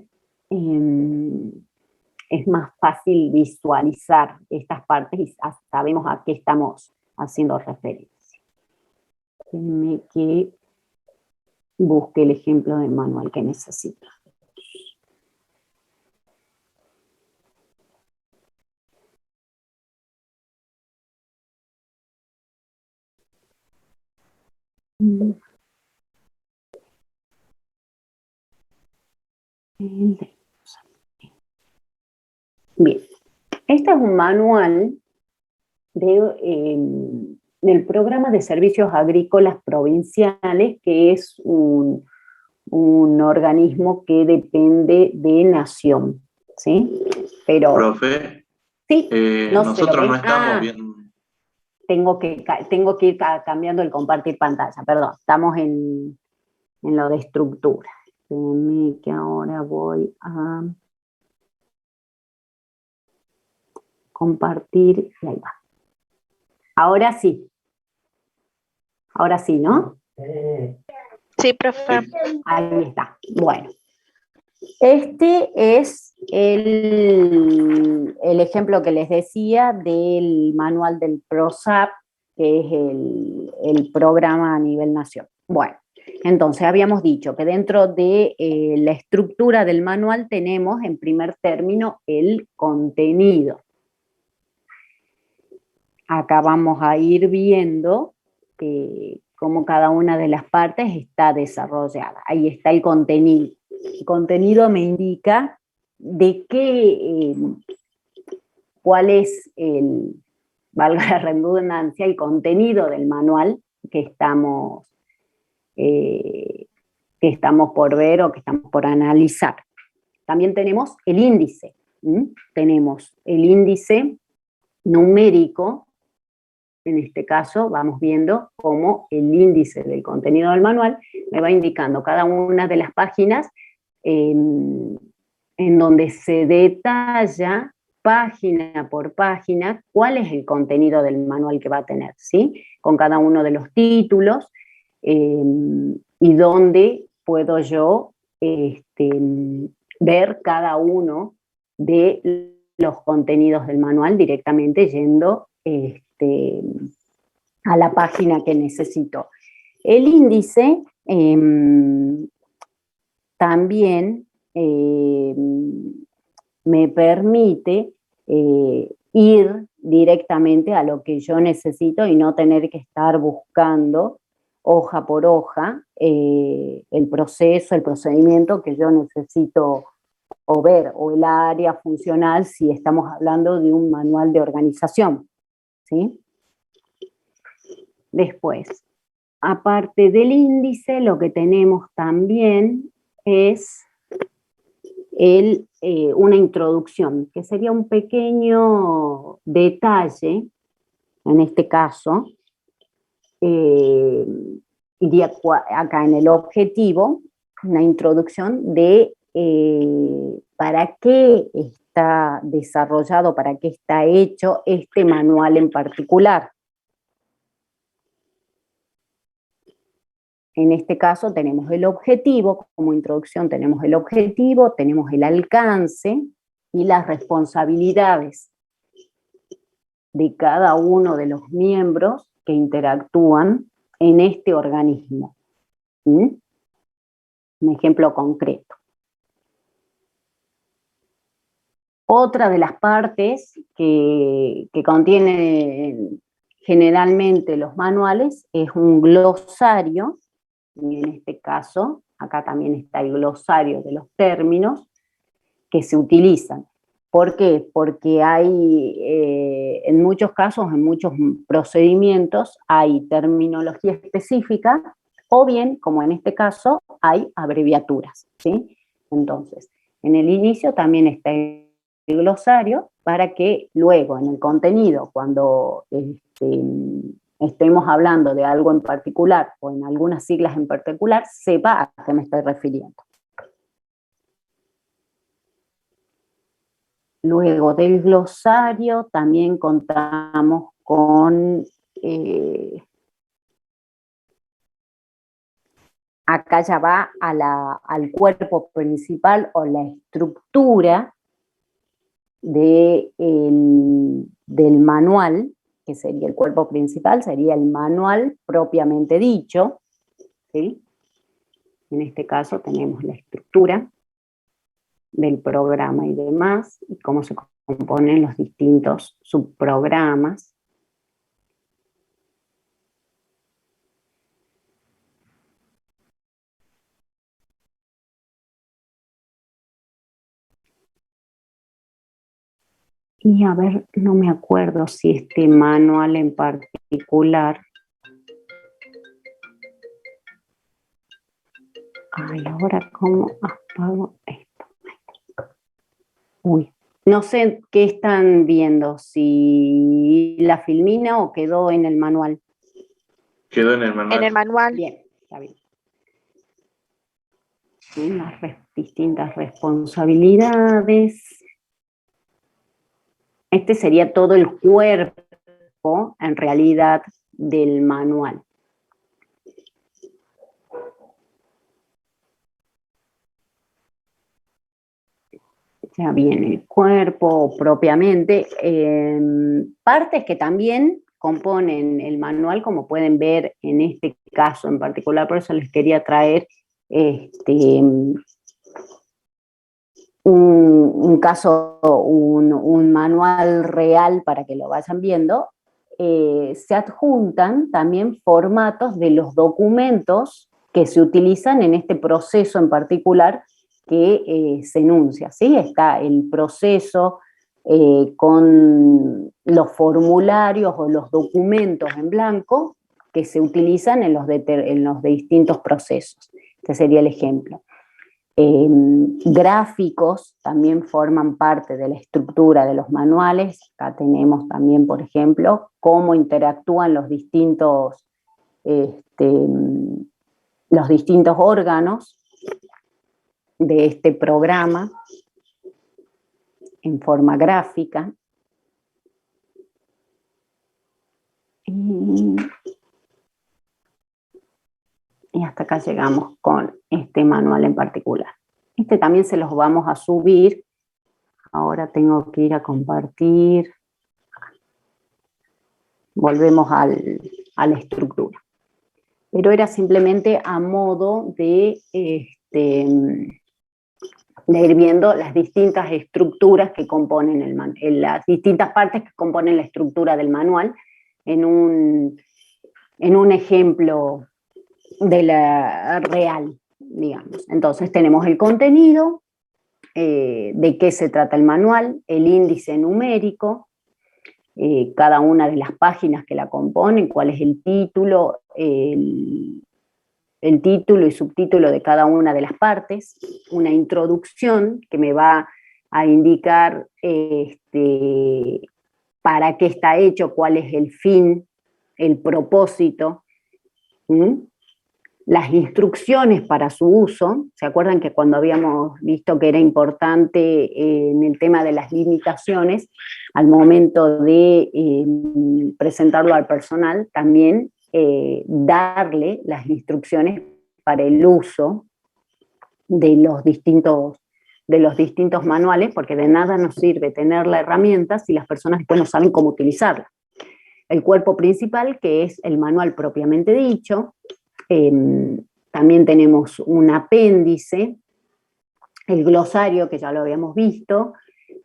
es más fácil visualizar estas partes y sabemos a qué estamos haciendo referencia. Déjenme que busque el ejemplo del manual que necesito. Bien, este es un manual del Programa de Servicios Agrícolas Provinciales, que es un organismo que depende de Nación, ¿sí? Pero, profe, sí, nosotros no estamos viendo. Tengo que ir cambiando el compartir pantalla, perdón, estamos en lo de estructura. Espérenme que ahora voy a compartir, y ahí va. Ahora sí, ¿no? Sí, profe. Ahí está, bueno. Este es el ejemplo que les decía del manual del PROSAP, que es el programa a nivel nación. Bueno, entonces habíamos dicho que dentro de la estructura del manual tenemos en primer término el contenido. Acá vamos a ir viendo cómo cada una de las partes está desarrollada. Ahí está el contenido. El contenido me indica de cuál es valga la redundancia, el contenido del manual que estamos por ver o que estamos por analizar. También tenemos el índice. Tenemos el índice numérico. En este caso vamos viendo cómo el índice del contenido del manual me va indicando cada una de las páginas en donde se detalla página por página cuál es el contenido del manual que va a tener, ¿sí? Con cada uno de los títulos y donde puedo yo ver cada uno de los contenidos del manual directamente yendo a la página que necesito. El índice también me permite ir directamente a lo que yo necesito y no tener que estar buscando hoja por hoja el proceso, el procedimiento que yo necesito o ver, o el área funcional si estamos hablando de un manual de organización, ¿sí? Después, aparte del índice, lo que tenemos también es una introducción, que sería un pequeño detalle, en este caso, iría acá en el objetivo, una introducción de para qué está desarrollado, para qué está hecho este manual en particular. En este caso tenemos el objetivo, como introducción tenemos el objetivo, tenemos el alcance y las responsabilidades de cada uno de los miembros que interactúan en este organismo. Un ejemplo concreto. Otra de las partes que contienen generalmente los manuales es un glosario, y en este caso, acá también está el glosario de los términos que se utilizan. ¿Por qué? Porque hay, en muchos casos, en muchos procedimientos, hay terminología específica, o bien, como en este caso, hay abreviaturas, ¿sí? Entonces, en el inicio también está el glosario, para que luego, en el contenido, cuando estemos hablando de algo en particular, o en algunas siglas en particular, sepa a qué me estoy refiriendo. Luego del glosario también contamos con, acá ya va al cuerpo principal o la estructura del manual, que sería el cuerpo principal, sería el manual propiamente dicho, ¿sí? En este caso tenemos la estructura del programa y demás, y cómo se componen los distintos subprogramas. Y a ver, no me acuerdo si este manual en particular... Ay, ahora cómo apago esto. Uy, no sé qué están viendo, si la filmina o quedó en el manual. Quedó en el manual. En el manual. Bien, está bien. Las distintas responsabilidades. Este sería todo el cuerpo, en realidad, del manual. Ya viene el cuerpo propiamente. Partes que también componen el manual, como pueden ver en este caso en particular, por eso les quería traer un caso, un manual real para que lo vayan viendo. Se adjuntan también formatos de los documentos que se utilizan en este proceso en particular que se enuncia, ¿sí? Está el proceso con los formularios o los documentos en blanco que se utilizan en los distintos procesos. Este sería el ejemplo. Gráficos también forman parte de la estructura de los manuales. Acá tenemos también, por ejemplo, cómo interactúan los distintos órganos de este programa en forma gráfica. Y hasta acá llegamos con este manual en particular. Este también se los vamos a subir. Ahora tengo que ir a compartir. Volvemos a la estructura. Pero era simplemente a modo de ir viendo las distintas estructuras que componen el manual, las distintas partes que componen la estructura del manual en un ejemplo de la real, digamos. Entonces tenemos el contenido, de qué se trata el manual, el índice numérico, cada una de las páginas que la componen, cuál es el título, el título y subtítulo de cada una de las partes, una introducción que me va a indicar para qué está hecho, cuál es el fin, el propósito. las instrucciones para su uso. ¿Se acuerdan que cuando habíamos visto que era importante en el tema de las limitaciones, al momento de presentarlo al personal, también darle las instrucciones para el uso de los distintos manuales, porque de nada nos sirve tener la herramienta si las personas después no saben cómo utilizarla. El cuerpo principal, que es el manual propiamente dicho. También tenemos un apéndice, el glosario, que ya lo habíamos visto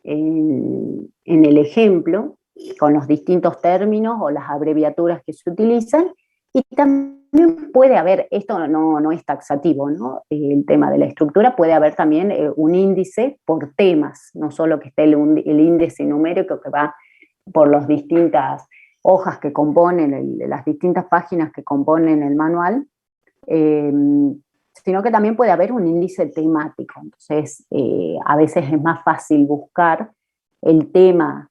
en el ejemplo, con los distintos términos o las abreviaturas que se utilizan, y también puede haber, esto no es taxativo, ¿no? El tema de la estructura, puede haber también un índice por temas, no solo que esté el índice numérico que va por las distintas hojas que componen, las distintas páginas que componen el manual, sino que también puede haber un índice temático. Entonces, a veces es más fácil buscar el tema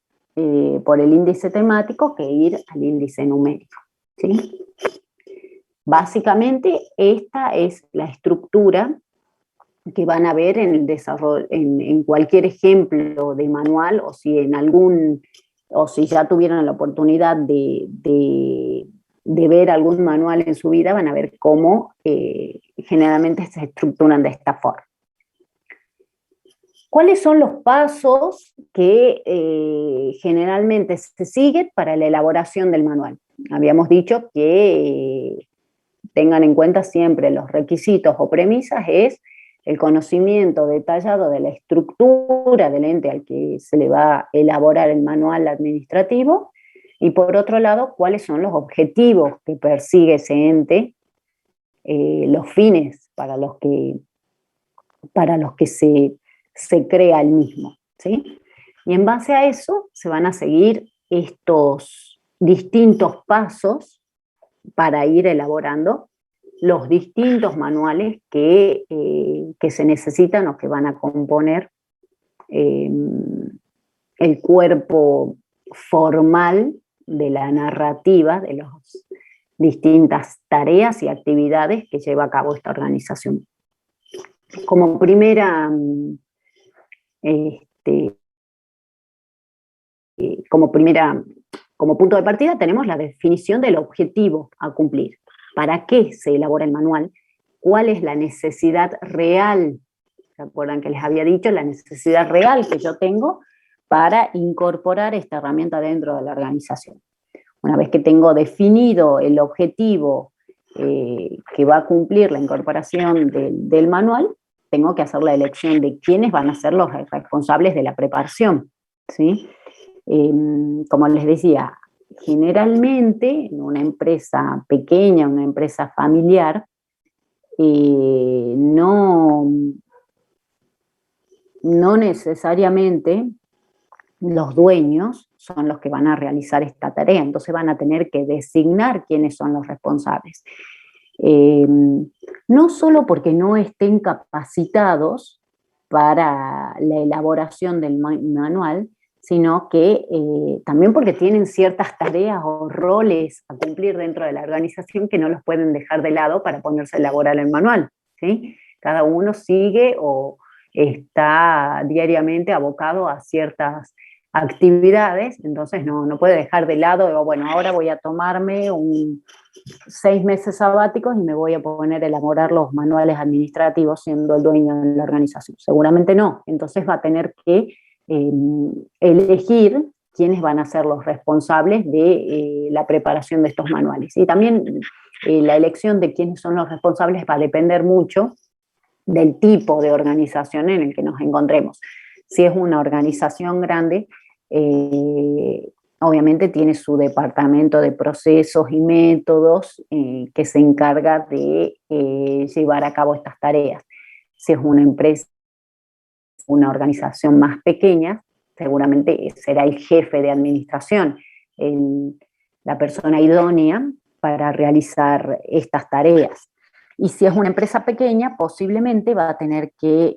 por el índice temático que ir al índice numérico, ¿sí? Básicamente, esta es la estructura que van a ver en el desarrollo, en cualquier ejemplo de manual, o si ya tuvieron la oportunidad de ver algún manual en su vida, van a ver cómo generalmente se estructuran de esta forma. ¿Cuáles son los pasos que generalmente se siguen para la elaboración del manual? Habíamos dicho que tengan en cuenta siempre los requisitos o premisas, es el conocimiento detallado de la estructura del ente al que se le va a elaborar el manual administrativo, y por otro lado, cuáles son los objetivos que persigue ese ente, los fines para los que se crea el mismo, ¿sí? Y en base a eso se van a seguir estos distintos pasos para ir elaborando los distintos manuales que se necesitan o que van a componer el cuerpo formal de la narrativa de las distintas tareas y actividades que lleva a cabo esta organización. Como punto de partida tenemos la definición del objetivo a cumplir. ¿Para qué se elabora el manual? ¿Cuál es la necesidad real? ¿Se acuerdan que les había dicho la necesidad real que yo tengo para incorporar esta herramienta dentro de la organización? Una vez que tengo definido el objetivo que va a cumplir la incorporación del manual, tengo que hacer la elección de quiénes van a ser los responsables de la preparación, ¿sí? Como les decía, generalmente en una empresa pequeña, una empresa familiar, no necesariamente los dueños son los que van a realizar esta tarea, entonces van a tener que designar quiénes son los responsables. No solo porque no estén capacitados para la elaboración del manual, sino que también porque tienen ciertas tareas o roles a cumplir dentro de la organización que no los pueden dejar de lado para ponerse a elaborar el manual, ¿sí? Cada uno sigue o está diariamente abocado a ciertas actividades, entonces no puede dejar de lado, bueno, ahora voy a tomarme 6 meses sabáticos y me voy a poner a elaborar los manuales administrativos siendo el dueño de la organización. Seguramente no, entonces va a tener que elegir quiénes van a ser los responsables de la preparación de estos manuales. Y también la elección de quiénes son los responsables va a depender mucho del tipo de organización en el que nos encontremos. Si es una organización grande, obviamente tiene su departamento de procesos y métodos que se encarga de llevar a cabo estas tareas. Si es una empresa, una organización más pequeña, seguramente será el jefe de administración, la persona idónea para realizar estas tareas. Y si es una empresa pequeña, posiblemente va a tener que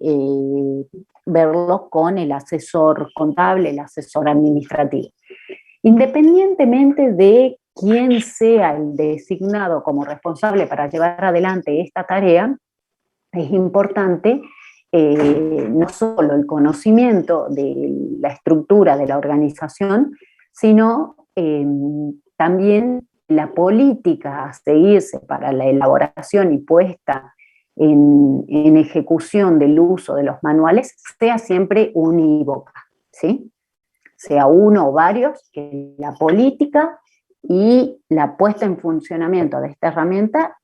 verlo con el asesor contable, el asesor administrativo. Independientemente de quien sea el designado como responsable para llevar adelante esta tarea, es importante no solo el conocimiento de la estructura de la organización, sino también la política a seguirse para la elaboración y puesta en ejecución del uso de los manuales sea siempre unívoca, ¿sí? Sea uno o varios, que la política y la puesta en funcionamiento de esta herramienta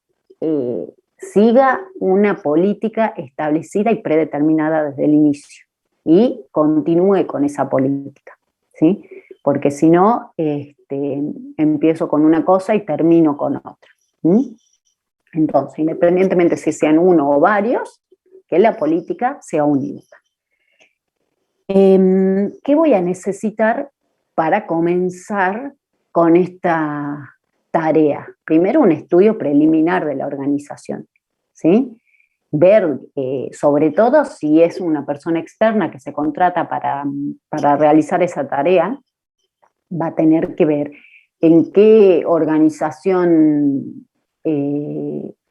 siga una política establecida y predeterminada desde el inicio y continúe con esa política, ¿sí? Porque si no, empiezo con una cosa y termino con otra. Entonces, independientemente si sean uno o varios, que la política sea unívoca. ¿Qué voy a necesitar para comenzar con esta tarea? Primero, un estudio preliminar de la organización, ¿sí? Ver, sobre todo si es una persona externa que se contrata para realizar esa tarea, va a tener que ver en qué organización,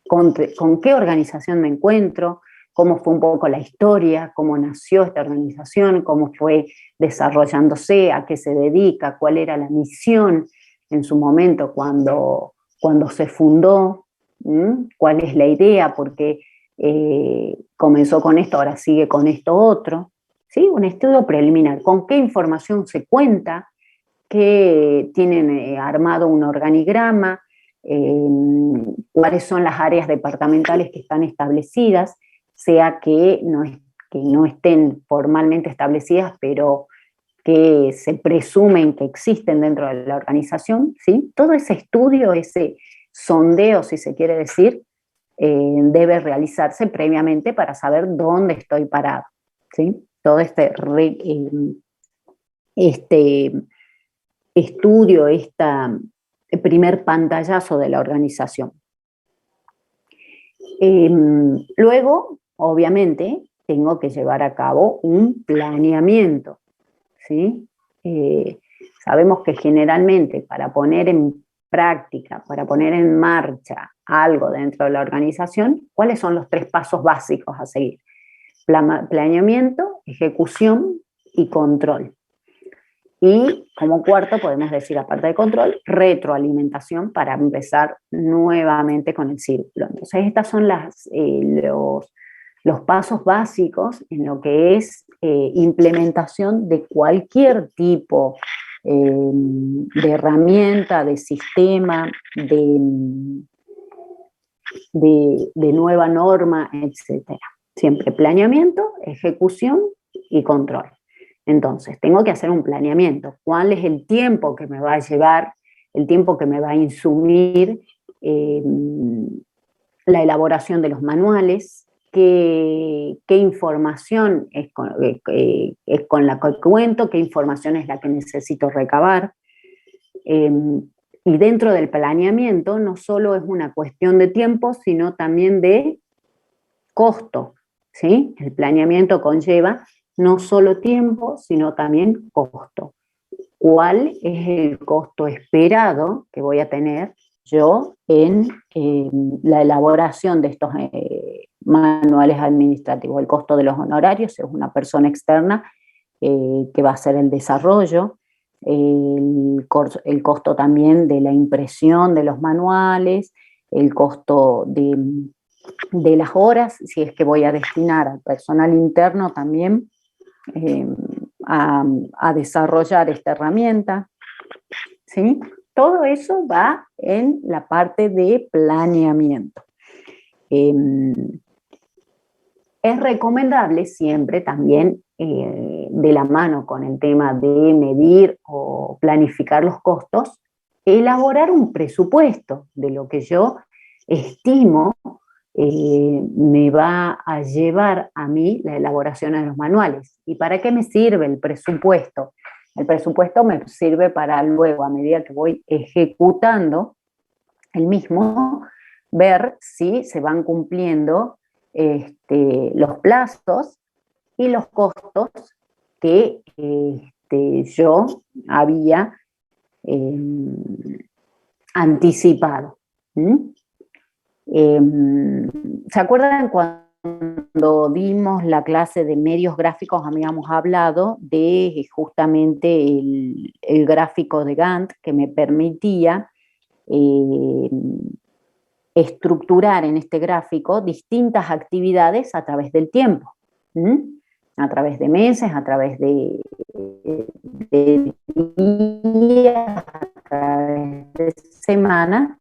con qué organización me encuentro, cómo fue un poco la historia, cómo nació esta organización, cómo fue desarrollándose, a qué se dedica, cuál era la misión en su momento cuando se fundó, cuál es la idea, porque comenzó con esto, ahora sigue con esto otro, ¿sí? Un estudio preliminar, con qué información se cuenta, que tienen armado un organigrama, cuáles son las áreas departamentales que están establecidas, sea que no estén formalmente establecidas, pero que se presumen que existen dentro de la organización, ¿sí? Todo ese estudio, ese sondeo, si se quiere decir, debe realizarse previamente para saber dónde estoy parado, ¿sí? Todo este estudio, el primer pantallazo de la organización. Luego, obviamente, tengo que llevar a cabo un planeamiento, ¿sí? Sabemos que generalmente para poner en práctica, para poner en marcha algo dentro de la organización, ¿cuáles son los 3 pasos básicos a seguir? Planeamiento, ejecución y control. Y como cuarto podemos decir, aparte de control, retroalimentación para empezar nuevamente con el círculo. Entonces estos son los pasos básicos en lo que es implementación de cualquier tipo de herramienta, de sistema, de nueva norma, etc. Siempre planeamiento, ejecución y control. Entonces, tengo que hacer un planeamiento. ¿Cuál es el tiempo que me va a llevar, el tiempo que me va a insumir la elaboración de los manuales? ¿Qué información es con la que cuento? ¿Qué información es la que necesito recabar? Y dentro del planeamiento no solo es una cuestión de tiempo, sino también de costo, ¿sí? El planeamiento conlleva no solo tiempo, sino también costo. ¿Cuál es el costo esperado que voy a tener yo en la elaboración de estos manuales administrativos? El costo de los honorarios, si es una persona externa que va a hacer el desarrollo, el costo también de la impresión de los manuales, el costo de las horas, si es que voy a destinar al personal interno también a desarrollar esta herramienta, ¿sí? Todo eso va en la parte de planeamiento. Es recomendable siempre también, de la mano con el tema de medir o planificar los costos, elaborar un presupuesto de lo que yo estimo me va a llevar a mí la elaboración de los manuales. ¿Y para qué me sirve el presupuesto? El presupuesto me sirve para luego, a medida que voy ejecutando el mismo, ver si se van cumpliendo los plazos y los costos que yo había anticipado. ¿Se acuerdan cuando dimos la clase de medios gráficos? Habíamos hablado de justamente el gráfico de Gantt, que me permitía estructurar en este gráfico distintas actividades a través del tiempo, a través de meses, a través de días, a través de semanas,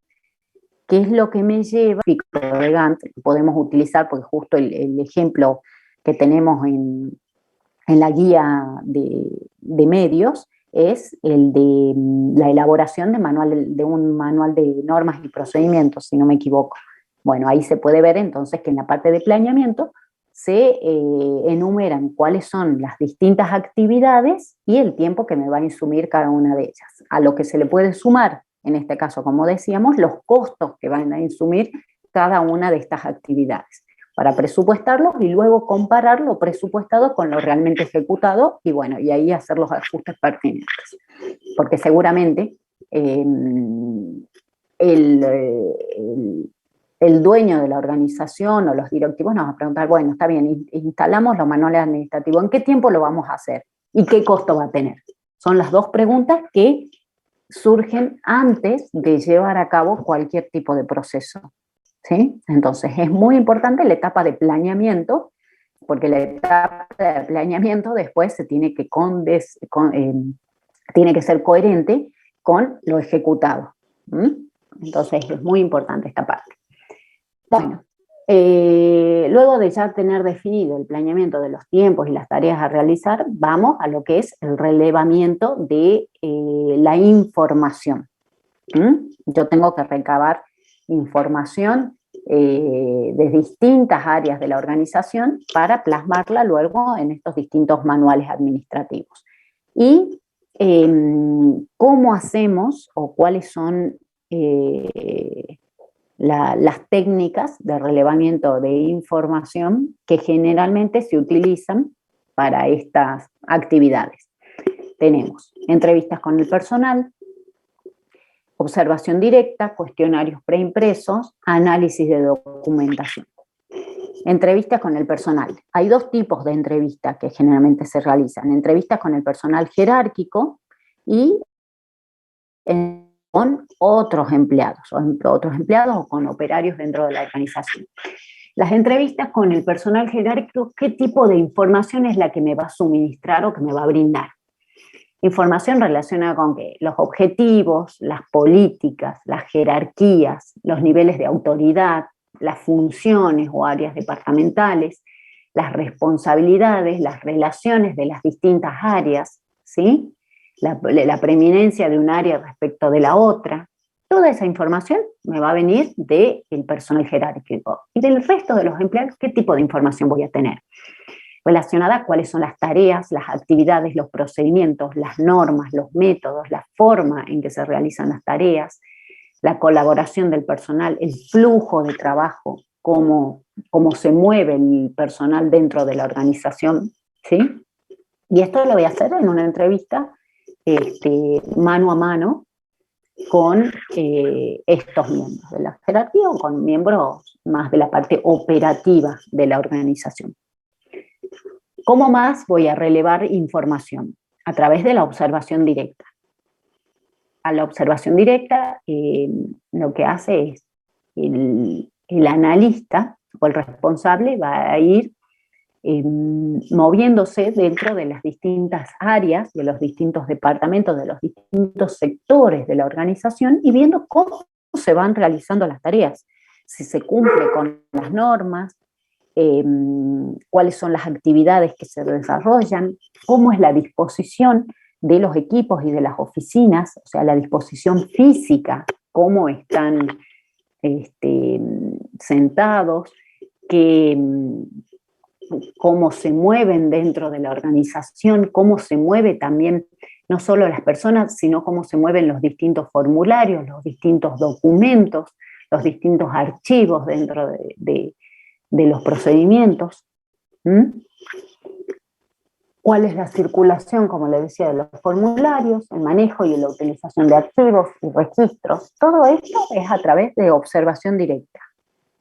que es lo que me lleva al de Gantt. Podemos utilizar, porque justo el ejemplo que tenemos en la guía de medios es el de la elaboración de un manual de normas y procedimientos, si no me equivoco. Bueno, ahí se puede ver entonces que en la parte de planeamiento se enumeran cuáles son las distintas actividades y el tiempo que me va a insumir cada una de ellas. A lo que se le puede sumar, en este caso, como decíamos, los costos que van a insumir cada una de estas actividades, para presupuestarlos y luego comparar lo presupuestado con lo realmente ejecutado y bueno, y ahí hacer los ajustes pertinentes. Porque seguramente el dueño de la organización o los directivos nos va a preguntar, bueno, está bien, instalamos los manuales administrativos, ¿en qué tiempo lo vamos a hacer? ¿Y qué costo va a tener? Son las dos preguntas que surgen antes de llevar a cabo cualquier tipo de proceso. ¿Sí? Entonces es muy importante la etapa de planeamiento, porque la etapa de planeamiento después se tiene que, tiene que ser coherente con lo ejecutado. Entonces es muy importante esta parte. Bueno, luego de ya tener definido el planeamiento de los tiempos y las tareas a realizar, vamos a lo que es el relevamiento de la información. Yo tengo que recabar información de distintas áreas de la organización para plasmarla luego en estos distintos manuales administrativos. Y cómo hacemos o cuáles son las técnicas de relevamiento de información que generalmente se utilizan para estas actividades. Tenemos entrevistas con el personal, observación directa, cuestionarios preimpresos, análisis de documentación. Entrevistas con el personal. Hay dos tipos de entrevistas que generalmente se realizan. Entrevistas con el personal jerárquico y con otros empleados o con operarios dentro de la organización. Las entrevistas con el personal jerárquico, ¿qué tipo de información es la que me va a suministrar o que me va a brindar? Información relacionada con ¿qué? Los objetivos, las políticas, las jerarquías, los niveles de autoridad, las funciones o áreas departamentales, las responsabilidades, las relaciones de las distintas áreas, ¿sí? La preeminencia de un área respecto de la otra. Toda esa información me va a venir del personal jerárquico. Y del resto de los empleados, ¿qué tipo de información voy a tener? Relacionada a cuáles son las tareas, las actividades, los procedimientos, las normas, los métodos, la forma en que se realizan las tareas, la colaboración del personal, el flujo de trabajo, cómo se mueve el personal dentro de la organización, ¿sí? Y esto lo voy a hacer en una entrevista mano a mano con estos miembros de la jerarquía o con miembros más de la parte operativa de la organización. ¿Cómo más voy a relevar información? A través de la observación directa. A la observación directa lo que hace es el analista o el responsable va a ir moviéndose dentro de las distintas áreas, de los distintos departamentos, de los distintos sectores de la organización y viendo cómo se van realizando las tareas, si se cumple con las normas, cuáles son las actividades que se desarrollan, cómo es la disposición de los equipos y de las oficinas, o sea, la disposición física, cómo están sentados, cómo se mueven dentro de la organización, cómo se mueve también no solo las personas, sino cómo se mueven los distintos formularios, los distintos documentos, los distintos archivos dentro de los procedimientos. cuál es la circulación, como le decía, de los formularios, el manejo y la utilización de archivos y registros. Todo esto es a través de observación directa.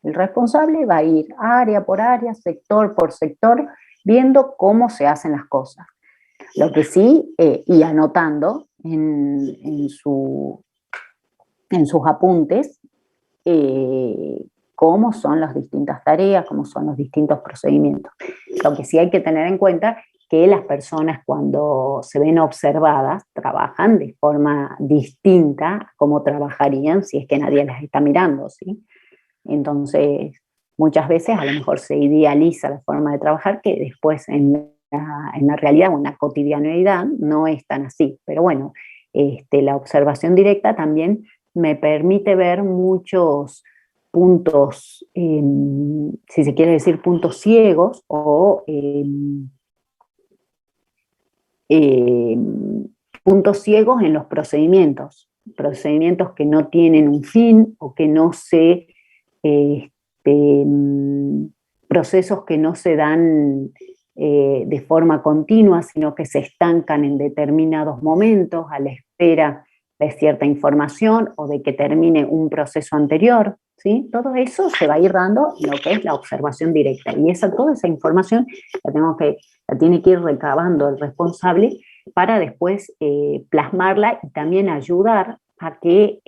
El responsable va a ir área por área, sector por sector, viendo cómo se hacen las cosas. Lo que sí, y anotando en sus apuntes, cómo son las distintas tareas, cómo son los distintos procedimientos. Lo que sí hay que tener en cuenta que las personas cuando se ven observadas trabajan de forma distinta a cómo trabajarían si es que nadie las está mirando, ¿sí? Entonces, muchas veces a lo mejor se idealiza la forma de trabajar que después en la realidad o en la cotidianeidad no es tan así. Pero bueno, la observación directa también me permite ver muchos puntos, si se quiere decir, puntos ciegos o puntos ciegos en los procedimientos que no tienen un fin o que no se, procesos que no se dan de forma continua, sino que se estancan en determinados momentos a la espera de cierta información o de que termine un proceso anterior, ¿sí? Todo eso se va a ir dando en lo que es la observación directa. Y toda esa información la tiene que ir recabando el responsable para después plasmarla y también ayudar a que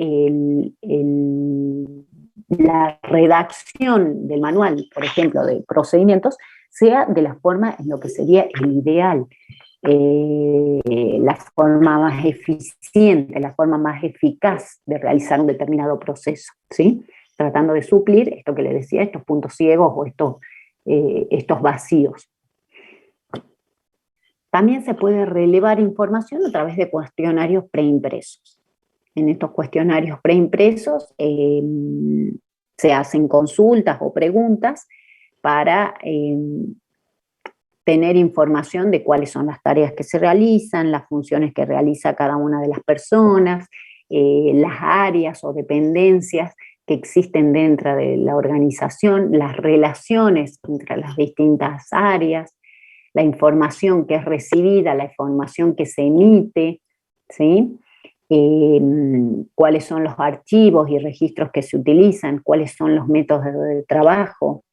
la redacción del manual, por ejemplo, de procedimientos, sea de la forma en lo que sería el ideal, la forma más eficiente, la forma más eficaz de realizar un determinado proceso, ¿sí? Tratando de suplir esto que le decía, estos puntos ciegos o estos vacíos. También se puede relevar información a través de cuestionarios preimpresos. En estos cuestionarios preimpresos se hacen consultas o preguntas para tener información de cuáles son las tareas que se realizan, las funciones que realiza cada una de las personas, las áreas o dependencias que existen dentro de la organización, las relaciones entre las distintas áreas, la información que es recibida, la información que se emite, ¿sí? Cuáles son los archivos y registros que se utilizan, cuáles son los métodos de trabajo.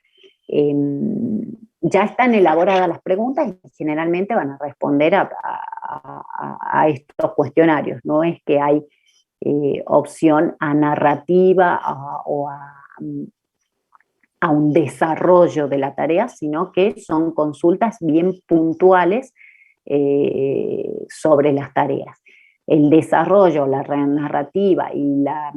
Ya están elaboradas las preguntas y generalmente van a responder a estos cuestionarios. No es que hay opción a narrativa o a un desarrollo de la tarea, sino que son consultas bien puntuales sobre las tareas. El desarrollo, la narrativa y la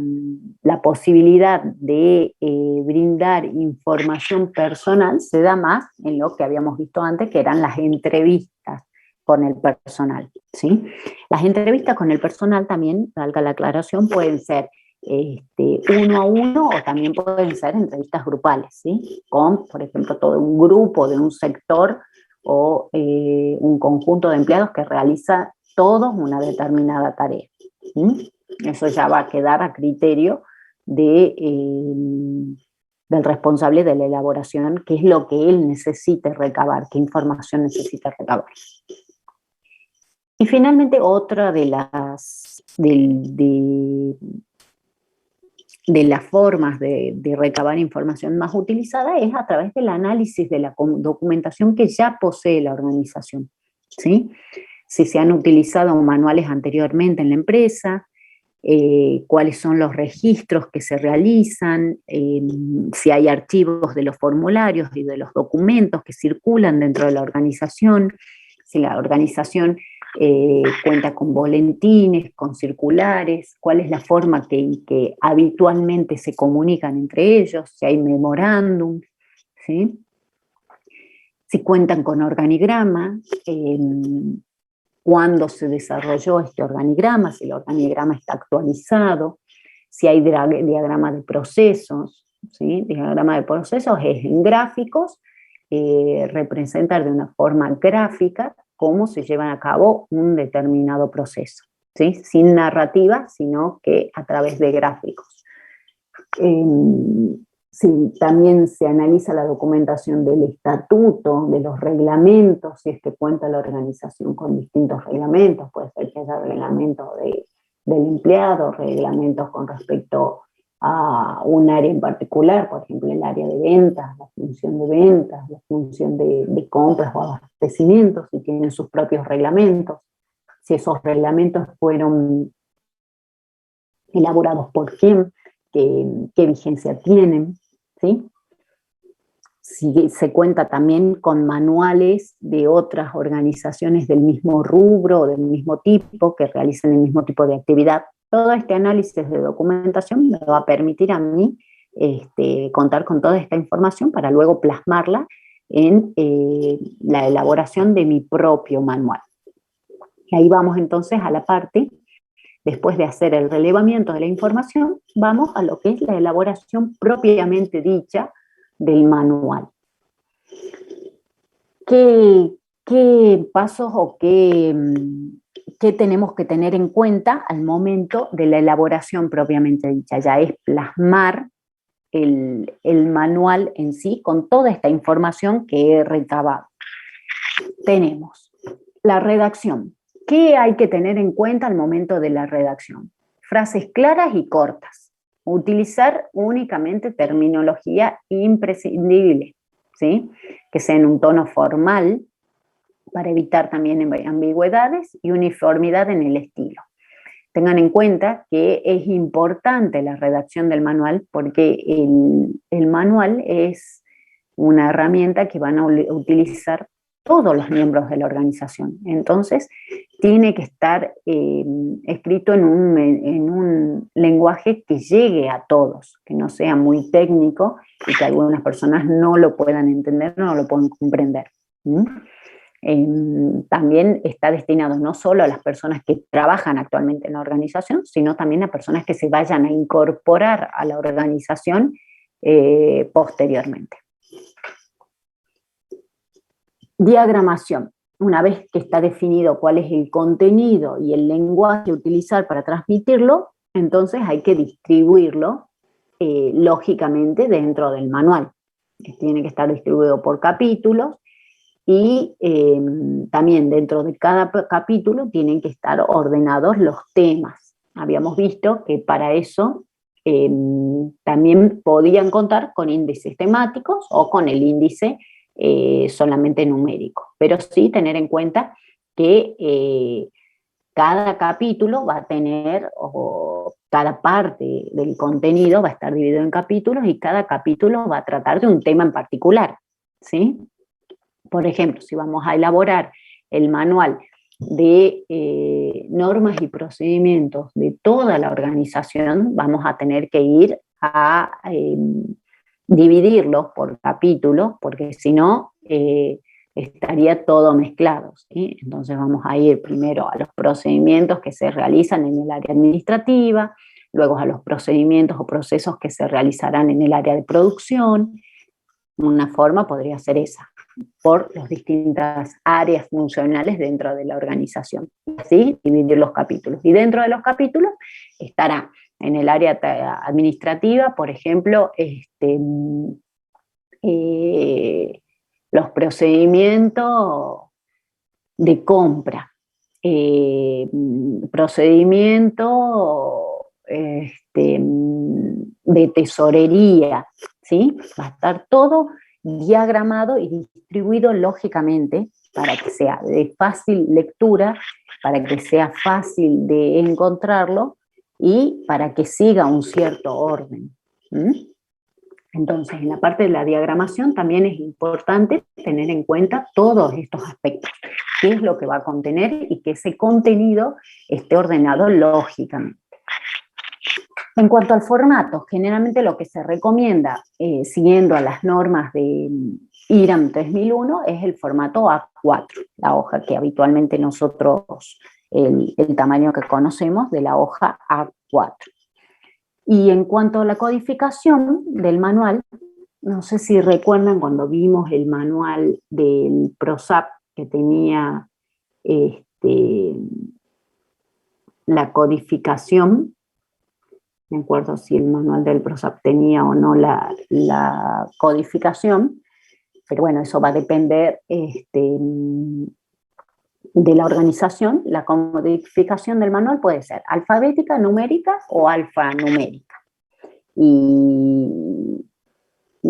posibilidad de brindar información personal se da más en lo que habíamos visto antes, que eran las entrevistas con el personal, ¿sí? Las entrevistas con el personal también, valga la aclaración, pueden ser uno a uno o también pueden ser entrevistas grupales, ¿sí? Con, por ejemplo, todo un grupo de un sector o un conjunto de empleados que realiza todos una determinada tarea. ¿Sí? Eso ya va a quedar a criterio del responsable de la elaboración, qué es lo que él necesite recabar, qué información necesita recabar. Y finalmente, otra de las formas de recabar información más utilizada es a través del análisis de la documentación que ya posee la organización, ¿sí? Si se han utilizado manuales anteriormente en la empresa, cuáles son los registros que se realizan, si hay archivos de los formularios y de los documentos que circulan dentro de la organización, si la organización cuenta con boletines, con circulares, cuál es la forma que habitualmente se comunican entre ellos, si hay memorándum, ¿sí? Si cuentan con organigrama, cuándo se desarrolló este organigrama, si el organigrama está actualizado, si hay diagrama de procesos, ¿sí? Diagrama de procesos es en gráficos, representar de una forma gráfica cómo se lleva a cabo un determinado proceso, ¿sí? Sin narrativa, sino que a través de gráficos. Sí, también se analiza la documentación del estatuto, de los reglamentos, si es que cuenta la organización con distintos reglamentos, puede ser que haya reglamentos del empleado, reglamentos con respecto a un área en particular, por ejemplo el área de ventas, la función de ventas, la función de compras o abastecimientos, si tienen sus propios reglamentos, si esos reglamentos fueron elaborados por quién, qué vigencia tienen, ¿sí? Si se cuenta también con manuales de otras organizaciones del mismo rubro o del mismo tipo que realicen el mismo tipo de actividad. Todo este análisis de documentación me va a permitir a mí contar con toda esta información para luego plasmarla en la elaboración de mi propio manual. Y ahí vamos entonces a la parte, después de hacer el relevamiento de la información, vamos a lo que es la elaboración propiamente dicha del manual. ¿Qué pasos o qué tenemos que tener en cuenta al momento de la elaboración propiamente dicha? Ya es plasmar el manual en sí con toda esta información que he recabado. Tenemos la redacción. ¿Qué hay que tener en cuenta al momento de la redacción? Frases claras y cortas. Utilizar únicamente terminología imprescindible, ¿sí? Que sea en un tono formal para evitar también ambigüedades y uniformidad en el estilo. Tengan en cuenta que es importante la redacción del manual porque el manual es una herramienta que van a utilizar todos los miembros de la organización. Entonces, tiene que estar escrito en un lenguaje que llegue a todos, que no sea muy técnico y que algunas personas no lo puedan entender, no lo puedan comprender. También está destinado no solo a las personas que trabajan actualmente en la organización, sino también a personas que se vayan a incorporar a la organización posteriormente. Diagramación. Una vez que está definido cuál es el contenido y el lenguaje a utilizar para transmitirlo, entonces hay que distribuirlo lógicamente dentro del manual, que tiene que estar distribuido por capítulos y también dentro de cada capítulo tienen que estar ordenados los temas. Habíamos visto que para eso también podían contar con índices temáticos o con el índice solamente numérico, pero sí tener en cuenta que cada capítulo va a tener, o cada parte del contenido va a estar dividido en capítulos y cada capítulo va a tratar de un tema en particular, ¿sí? Por ejemplo, si vamos a elaborar el manual de normas y procedimientos de toda la organización, vamos a tener que ir a dividirlos por capítulos, porque si no, estaría todo mezclado, ¿sí? Entonces vamos a ir primero a los procedimientos que se realizan en el área administrativa, luego a los procedimientos o procesos que se realizarán en el área de producción. Una forma podría ser esa, por las distintas áreas funcionales dentro de la organización. Así, dividir los capítulos. Y dentro de los capítulos estará en el área administrativa, por ejemplo, los procedimientos de compra, procedimiento de tesorería, ¿sí? Va a estar todo diagramado y distribuido lógicamente para que sea de fácil lectura, para que sea fácil de encontrarlo y para que siga un cierto orden. Entonces, en la parte de la diagramación también es importante tener en cuenta todos estos aspectos, qué es lo que va a contener y que ese contenido esté ordenado lógicamente. En cuanto al formato, generalmente lo que se recomienda, siguiendo a las normas de IRAM 3001, es el formato A4, la hoja que habitualmente nosotros, el tamaño que conocemos de la hoja A4. Y en cuanto a la codificación del manual, no sé si recuerdan cuando vimos el manual del PROSAP que tenía la codificación, me acuerdo si el manual del PROSAP tenía o no la codificación, pero bueno, eso va a depender de la organización. La codificación del manual puede ser alfabética, numérica o alfanumérica. Y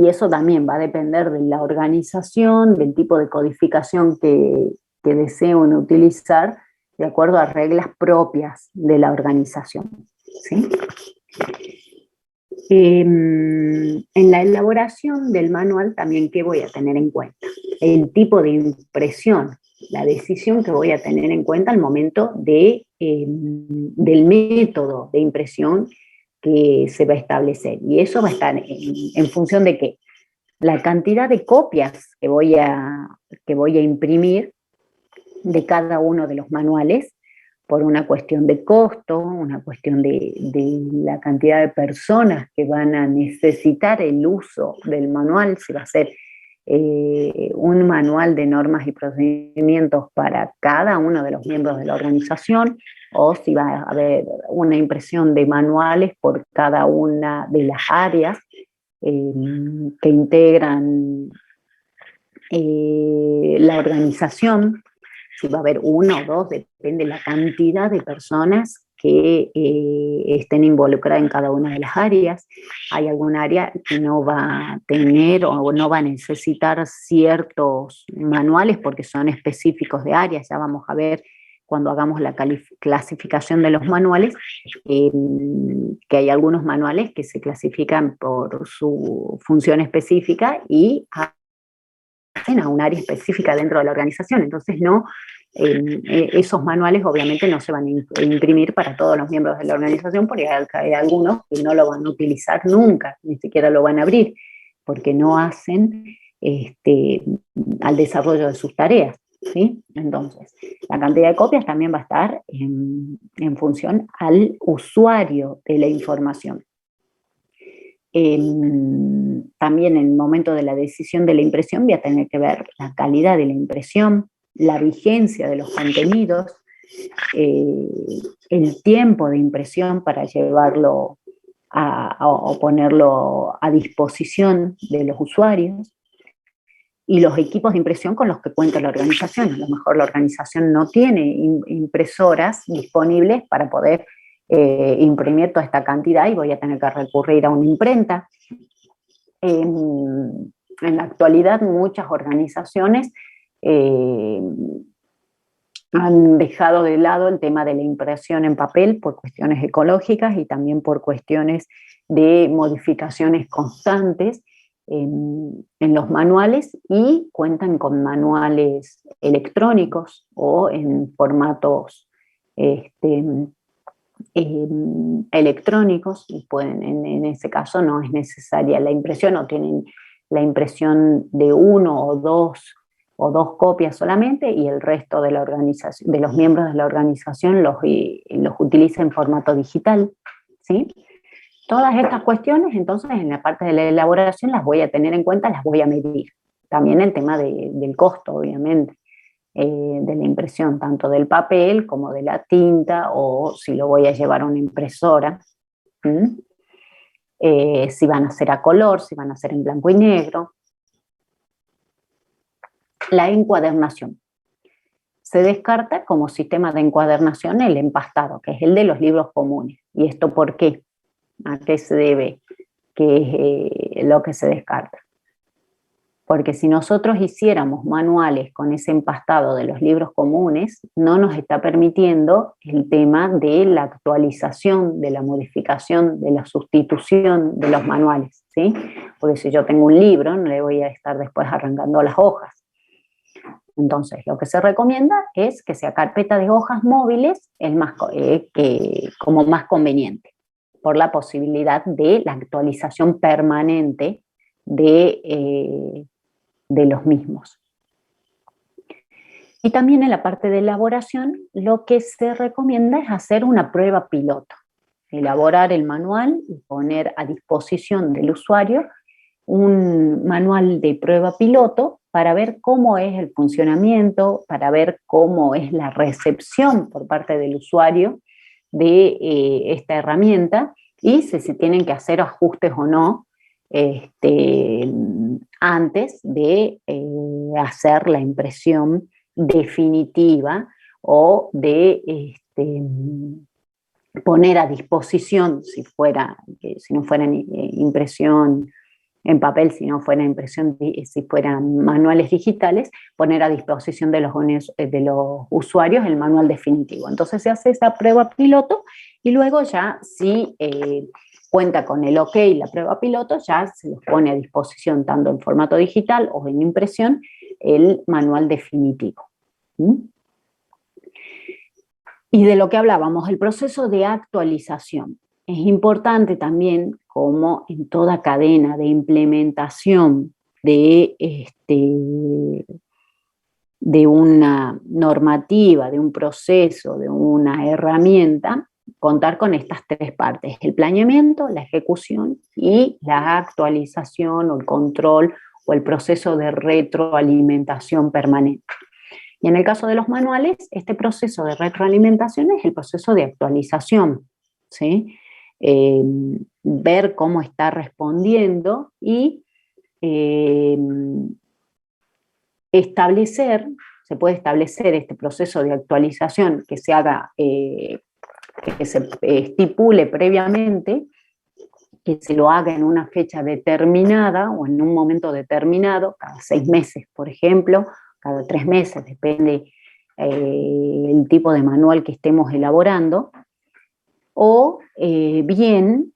eso también va a depender de la organización, del tipo de codificación que deseen utilizar, de acuerdo a reglas propias de la organización, ¿sí? En la elaboración del manual también, ¿qué voy a tener en cuenta? El tipo de impresión, la decisión que voy a tener en cuenta al momento del método de impresión que se va a establecer. Y eso va a estar en función de qué. La cantidad de copias que voy a imprimir de cada uno de los manuales, por una cuestión de costo, una cuestión de la cantidad de personas que van a necesitar el uso del manual, si va a ser un manual de normas y procedimientos para cada uno de los miembros de la organización, o si va a haber una impresión de manuales por cada una de las áreas que integran la organización, si va a haber uno o dos, depende de la cantidad de personas que estén involucradas en cada una de las áreas. Hay algún área que no va a tener o no va a necesitar ciertos manuales porque son específicos de áreas. Ya vamos a ver cuando hagamos la clasificación de los manuales, que hay algunos manuales que se clasifican por su función específica y a un área específica dentro de la organización. Entonces esos manuales obviamente no se van a imprimir para todos los miembros de la organización, porque hay algunos que no lo van a utilizar nunca, ni siquiera lo van a abrir, porque no hacen al desarrollo de sus tareas, ¿sí? Entonces, la cantidad de copias también va a estar en función al usuario de la información. También en el momento de la decisión de la impresión voy a tener que ver la calidad de la impresión, la vigencia de los contenidos, el tiempo de impresión para llevarlo o ponerlo a disposición de los usuarios, y los equipos de impresión con los que cuenta la organización. A lo mejor la organización no tiene impresoras disponibles para poder imprimir toda esta cantidad y voy a tener que recurrir a una imprenta. En la actualidad muchas organizaciones han dejado de lado el tema de la impresión en papel por cuestiones ecológicas y también por cuestiones de modificaciones constantes en los manuales, y cuentan con manuales electrónicos o en formatos electrónicos, y pueden, en ese caso no es necesaria la impresión, o tienen la impresión de uno o dos copias solamente, y el resto de la organización, de los miembros de la organización los utiliza en formato digital, ¿sí? Todas estas cuestiones, entonces, en la parte de la elaboración las voy a tener en cuenta, las voy a medir. También el tema del costo, obviamente, de la impresión, tanto del papel como de la tinta, o si lo voy a llevar a una impresora, si van a ser a color, si van a ser en blanco y negro. La encuadernación. Se descarta como sistema de encuadernación el empastado, que es el de los libros comunes. ¿Y esto por qué? ¿A qué se debe que es lo que se descarta? Porque si nosotros hiciéramos manuales con ese empastado de los libros comunes, no nos está permitiendo el tema de la actualización, de la modificación, de la sustitución de los manuales, ¿sí? Porque si yo tengo un libro, no le voy a estar después arrancando las hojas. Entonces, lo que se recomienda es que sea carpeta de hojas móviles como más conveniente, por la posibilidad de la actualización permanente de los mismos. Y también en la parte de elaboración, lo que se recomienda es hacer una prueba piloto, elaborar el manual y poner a disposición del usuario un manual de prueba piloto para ver cómo es el funcionamiento, para ver cómo es la recepción por parte del usuario de esta herramienta, y si se tienen que hacer ajustes o no antes de hacer la impresión definitiva o de poner a disposición, si no fuera impresión en papel, si no fuera impresión, si fueran manuales digitales, poner a disposición de los usuarios el manual definitivo. Entonces se hace esa prueba piloto y luego ya si cuenta con el OK la prueba piloto, ya se los pone a disposición tanto en formato digital o en impresión el manual definitivo. Y de lo que hablábamos, el proceso de actualización. Es importante también, como en toda cadena de implementación de una normativa, de un proceso, de una herramienta, contar con estas tres partes: el planeamiento, la ejecución y la actualización o el control o el proceso de retroalimentación permanente. Y en el caso de los manuales, este proceso de retroalimentación es el proceso de actualización, ¿sí? Ver cómo está respondiendo y se puede establecer este proceso de actualización que se haga, que se estipule previamente, que se lo haga en una fecha determinada o en un momento determinado, cada 6 meses, por ejemplo, cada 3 meses, depende el tipo de manual que estemos elaborando, o bien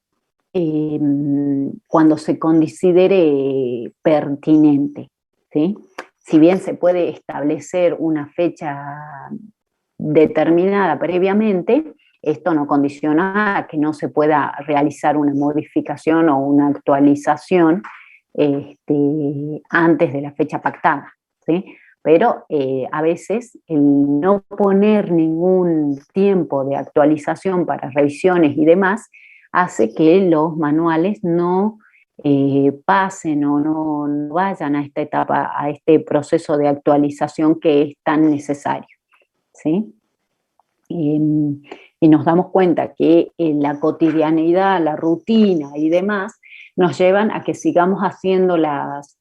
cuando se considere pertinente, ¿sí? Si bien se puede establecer una fecha determinada previamente, esto no condiciona a que no se pueda realizar una modificación o una actualización antes de la fecha pactada, ¿sí? Pero a veces el no poner ningún tiempo de actualización para revisiones y demás hace que los manuales no pasen o no vayan a esta etapa, a este proceso de actualización que es tan necesario, ¿sí? Y nos damos cuenta que la cotidianeidad, la rutina y demás nos llevan a que sigamos haciendo las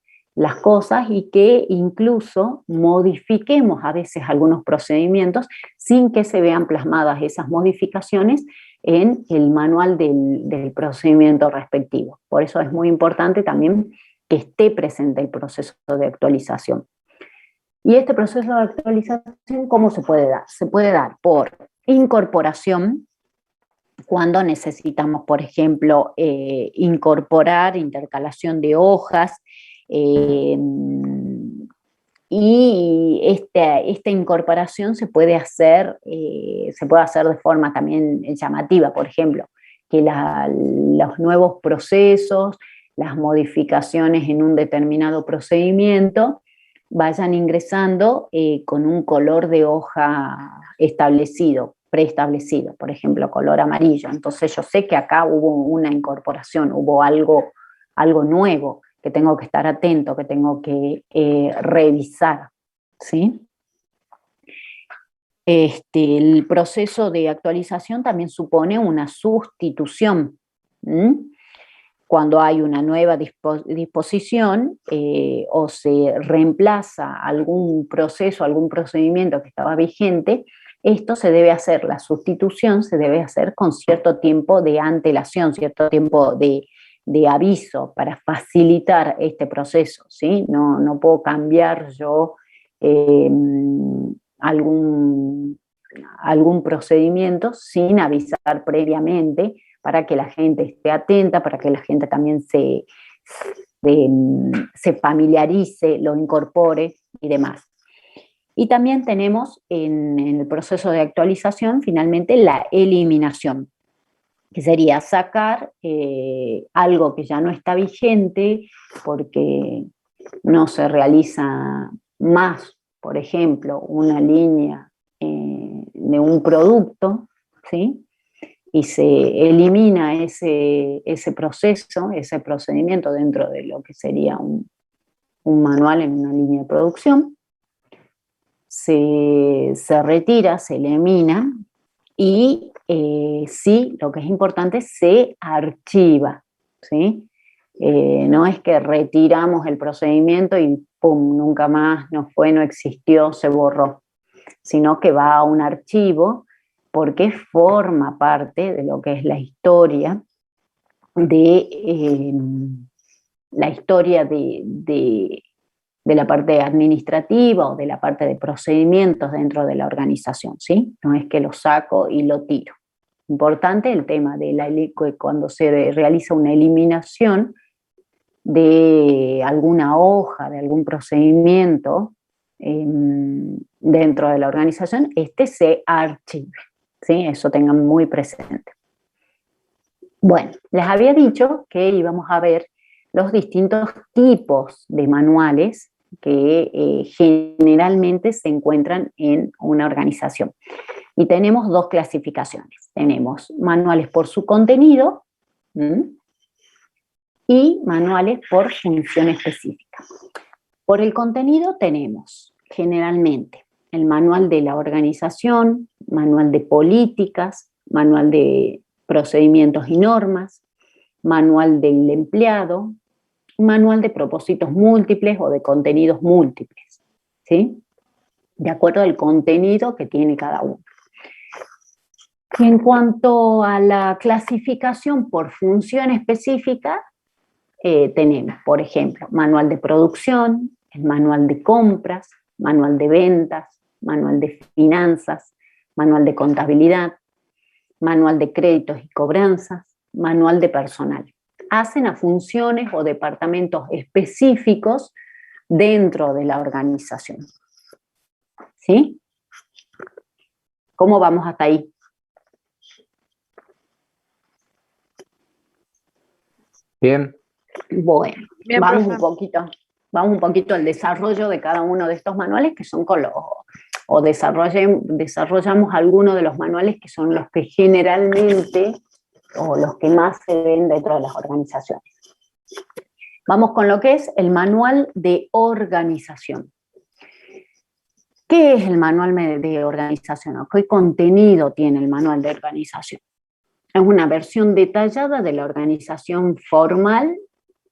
cosas y que incluso modifiquemos a veces algunos procedimientos sin que se vean plasmadas esas modificaciones en el manual del procedimiento respectivo. Por eso es muy importante también que esté presente el proceso de actualización. Y este proceso de actualización, ¿cómo se puede dar? Se puede dar por incorporación, cuando necesitamos, por ejemplo, incorporar intercalación de hojas, y esta incorporación se puede hacer de forma también llamativa, por ejemplo, que los nuevos procesos, las modificaciones en un determinado procedimiento vayan ingresando con un color de hoja preestablecido, por ejemplo, color amarillo. Entonces yo sé que acá hubo una incorporación, hubo algo nuevo, que tengo que estar atento, que tengo que revisar, ¿sí? El proceso de actualización también supone una sustitución. Cuando hay una nueva disposición o se reemplaza algún proceso, algún procedimiento que estaba vigente, esto se debe hacer, la sustitución se debe hacer con cierto tiempo de antelación, cierto tiempo de aviso para facilitar este proceso, ¿sí? No puedo cambiar yo algún procedimiento sin avisar previamente, para que la gente esté atenta, para que la gente también se familiarice, lo incorpore y demás. Y también tenemos en el proceso de actualización finalmente la eliminación, que sería sacar algo que ya no está vigente porque no se realiza más, por ejemplo, una línea de un producto, ¿sí? Y se elimina ese proceso, ese procedimiento dentro de lo que sería un manual en una línea de producción. Se retira, se elimina y sí, lo que es importante, se archiva, ¿sí? No es que retiramos el procedimiento y pum, nunca más, no fue, no existió, se borró, sino que va a un archivo porque forma parte de lo que es la historia de la parte administrativa o de la parte de procedimientos dentro de la organización, ¿sí? No es que lo saco y lo tiro. Importante el tema de cuando se realiza una eliminación de alguna hoja, de algún procedimiento dentro de la organización, se archive, ¿sí? Eso tengan muy presente. Bueno, les había dicho que íbamos a ver los distintos tipos de manuales que generalmente se encuentran en una organización. Y tenemos dos clasificaciones. Tenemos manuales por su contenido y manuales por función específica. Por el contenido tenemos generalmente el manual de la organización, manual de políticas, manual de procedimientos y normas, manual del empleado, manual de propósitos múltiples o de contenidos múltiples, ¿sí? De acuerdo al contenido que tiene cada uno. Y en cuanto a la clasificación por función específica, tenemos, por ejemplo, manual de producción, el manual de compras, manual de ventas, manual de finanzas, manual de contabilidad, manual de créditos y cobranzas, manual de personal. Hacen a funciones o departamentos específicos dentro de la organización. ¿Sí? ¿Cómo vamos hasta ahí? Bien. Bueno, Bien, vamos un poquito al desarrollo de cada uno de estos manuales, que son o desarrollamos algunos de los manuales que son los que generalmente o los que más se ven dentro de las organizaciones. Vamos con lo que es el manual de organización. ¿Qué es el manual de organización? ¿Qué contenido tiene el manual de organización? Es una versión detallada de la organización formal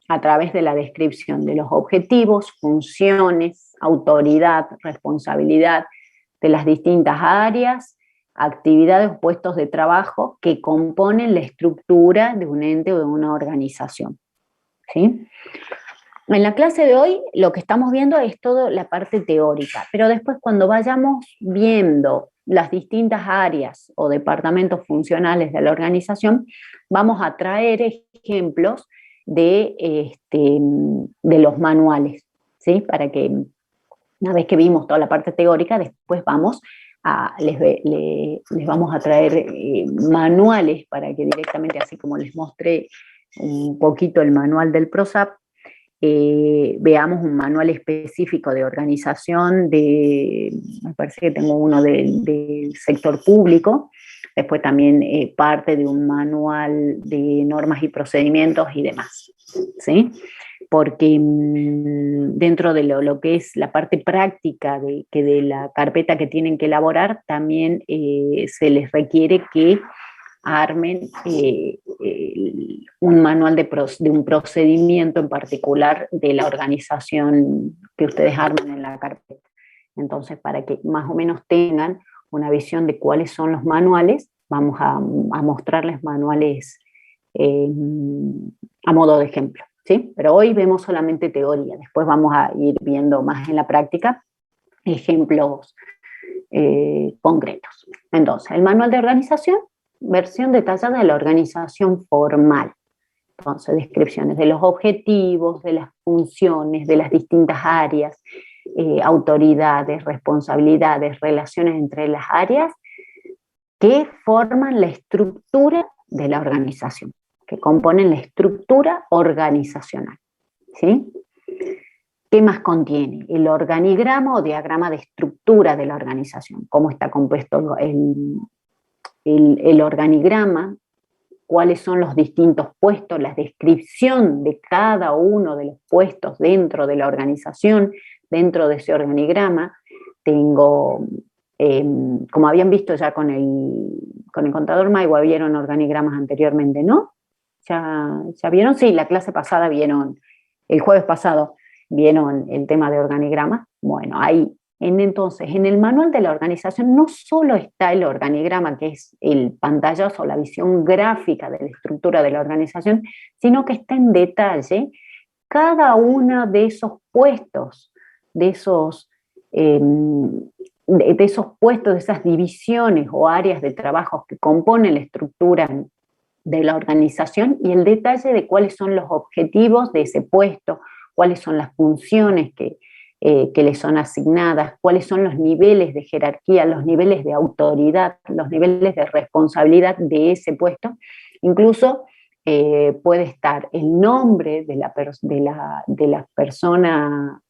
a través de la descripción de los objetivos, funciones, autoridad, responsabilidad de las distintas áreas, actividades o puestos de trabajo que componen la estructura de un ente o de una organización. ¿Sí? En la clase de hoy lo que estamos viendo es toda la parte teórica, pero después cuando vayamos viendo las distintas áreas o departamentos funcionales de la organización, vamos a traer ejemplos de los manuales, ¿sí? Para que una vez que vimos toda la parte teórica, después les vamos a traer manuales para que directamente, así como les mostré un poquito el manual del PROSAP, veamos un manual específico de organización, me parece que tengo uno del sector público, después también parte de un manual de normas y procedimientos y demás, ¿sí? Porque dentro de lo que es la parte práctica de la carpeta que tienen que elaborar, también se les requiere que armen un manual de un procedimiento en particular de la organización que ustedes armen en la carpeta. Entonces, para que más o menos tengan una visión de cuáles son los manuales, vamos a mostrarles manuales a modo de ejemplo, ¿sí? Pero hoy vemos solamente teoría, después vamos a ir viendo más en la práctica ejemplos concretos. Entonces, el manual de organización, versión detallada de la organización formal. Entonces, descripciones de los objetivos, de las funciones, de las distintas áreas, autoridades, responsabilidades, relaciones entre las áreas que forman la estructura de la organización, que componen la estructura organizacional, ¿sí? ¿Qué más contiene? El organigrama o diagrama de estructura de la organización, cómo está compuesto el organigrama, cuáles son los distintos puestos, la descripción de cada uno de los puestos dentro de la organización, dentro de ese organigrama. Tengo como habían visto ya con el contador Maigua, vieron organigramas anteriormente, ¿no? ¿Ya vieron? Sí, la clase pasada vieron, el jueves pasado vieron el tema de organigramas. Bueno, ahí, entonces, en el manual de la organización no solo está el organigrama, que es el pantallazo, la visión gráfica de la estructura de la organización, sino que está en detalle cada uno de esos puestos, de esos puestos, de esas divisiones o áreas de trabajo que componen la estructura de la organización y el detalle de cuáles son los objetivos de ese puesto, cuáles son las funciones que le son asignadas, cuáles son los niveles de jerarquía, los niveles de autoridad, los niveles de responsabilidad de ese puesto. Incluso puede estar el nombre de la persona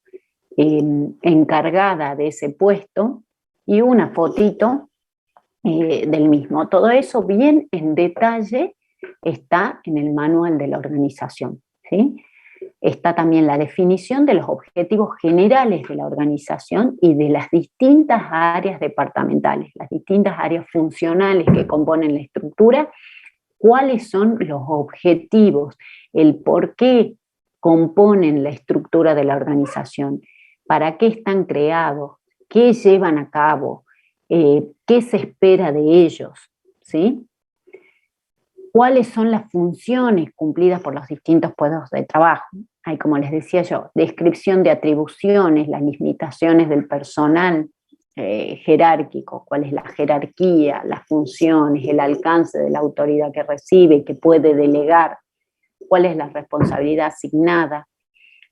encargada de ese puesto y una fotito del mismo. Todo eso bien en detalle está en el manual de la organización, ¿sí? Está también la definición de los objetivos generales de la organización y de las distintas áreas departamentales, las distintas áreas funcionales que componen la estructura, cuáles son los objetivos, el por qué componen la estructura de la organización, para qué están creados, qué llevan a cabo, qué se espera de ellos, ¿sí? Cuáles son las funciones cumplidas por los distintos puestos de trabajo. Hay, como les decía yo, descripción de atribuciones, las limitaciones del personal jerárquico, cuál es la jerarquía, las funciones, el alcance de la autoridad que recibe, que puede delegar, cuál es la responsabilidad asignada,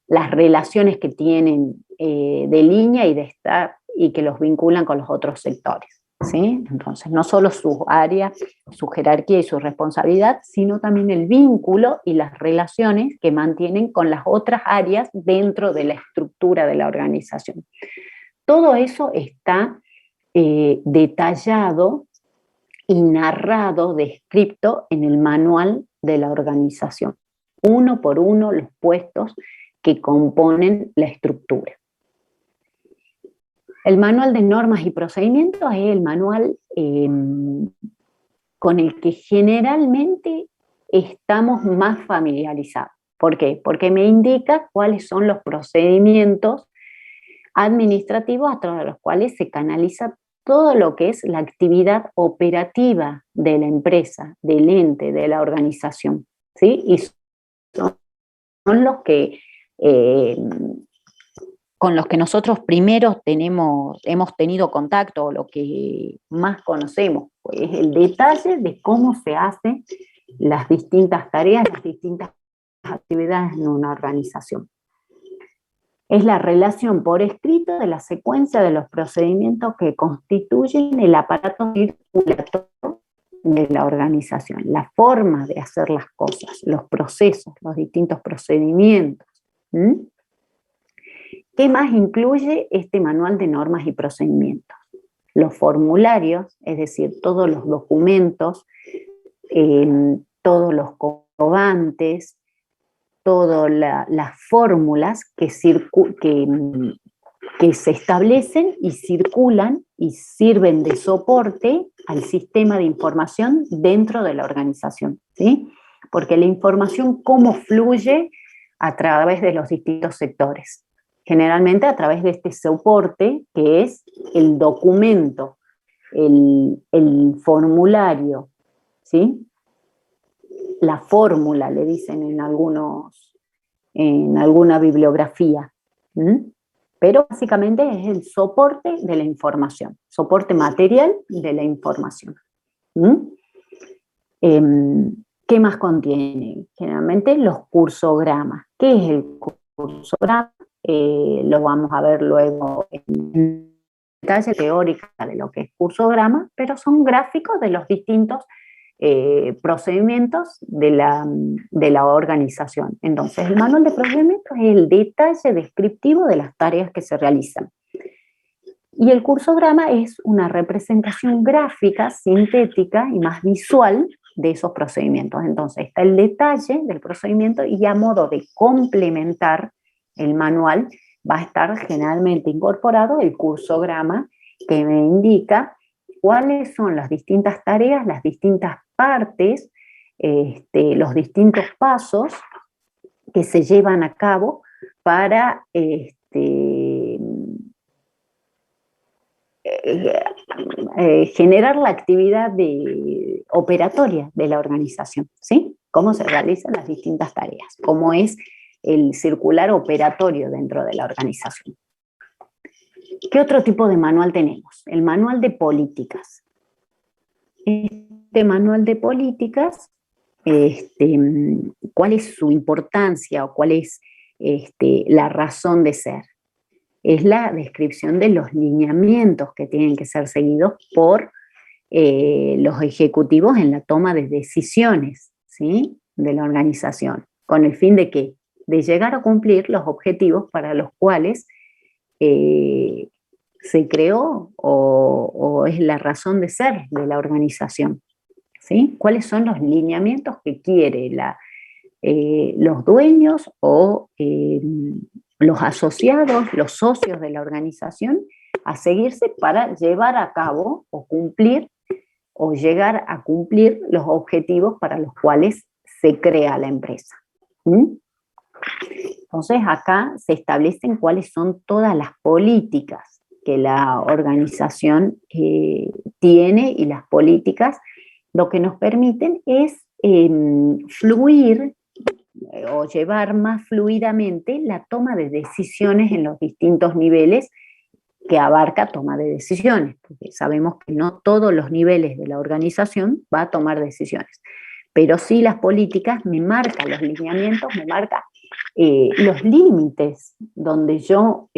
las relaciones que tienen de línea y de staff y que los vinculan con los otros sectores, ¿sí? Entonces, no solo su área, su jerarquía y su responsabilidad, sino también el vínculo y las relaciones que mantienen con las otras áreas dentro de la estructura de la organización. Todo eso está detallado y narrado, descrito en el manual de la organización. Uno por uno los puestos que componen la estructura. El manual de normas y procedimientos es el manual con el que generalmente estamos más familiarizados. ¿Por qué? Porque me indica cuáles son los procedimientos administrativos a través de los cuales se canaliza todo lo que es la actividad operativa de la empresa, del ente, de la organización, ¿sí? Y son los que con los que nosotros primero hemos tenido contacto, o lo que más conocemos, pues, es el detalle de cómo se hacen las distintas tareas, las distintas actividades en una organización. Es la relación por escrito de la secuencia de los procedimientos que constituyen el aparato circulatorio de la organización, la forma de hacer las cosas, los procesos, los distintos procedimientos. ¿Qué más incluye este manual de normas y procedimientos? Los formularios, es decir, todos los documentos, todos los comprobantes, todas las fórmulas que se establecen y circulan y sirven de soporte al sistema de información dentro de la organización, ¿sí? Porque la información, ¿cómo fluye? A través de los distintos sectores. Generalmente a través de este soporte, que es el documento, el formulario, ¿sí? La fórmula, le dicen en alguna bibliografía. Pero básicamente es el soporte de la información, soporte material de la información. ¿Qué más contiene? Generalmente los cursogramas. ¿Qué es el cursograma? Lo vamos a ver luego en detalle teórica de lo que es cursograma, pero son gráficos de los distintos procedimientos de la organización. Entonces, el manual de procedimientos es el detalle descriptivo de las tareas que se realizan. Y el cursograma es una representación gráfica, sintética y más visual de esos procedimientos. Entonces, está el detalle del procedimiento y a modo de complementar el manual va a estar generalmente incorporado el cursograma que me indica cuáles son las distintas tareas, las distintas partes, los distintos pasos que se llevan a cabo para generar la actividad operatoria de la organización, ¿sí? Cómo se realizan las distintas tareas, cómo es el circular operatorio dentro de la organización. ¿Qué otro tipo de manual tenemos? El manual de políticas. Este manual de políticas, ¿cuál es su importancia o cuál es la razón de ser? Es la descripción de los lineamientos que tienen que ser seguidos por los ejecutivos en la toma de decisiones, ¿sí?, de la organización, con el fin de ¿qué? De llegar a cumplir los objetivos para los cuales se creó o es la razón de ser de la organización, ¿sí? ¿Cuáles son los lineamientos que quiere los dueños o los asociados, los socios de la organización a seguirse para llevar a cabo o cumplir o llegar a cumplir los objetivos para los cuales se crea la empresa? Entonces acá se establecen cuáles son todas las políticas que la organización tiene, y las políticas lo que nos permiten es fluir o llevar más fluidamente la toma de decisiones en los distintos niveles que abarca toma de decisiones, porque sabemos que no todos los niveles de la organización va a tomar decisiones, pero sí las políticas me marcan los lineamientos, me marcan los límites donde yo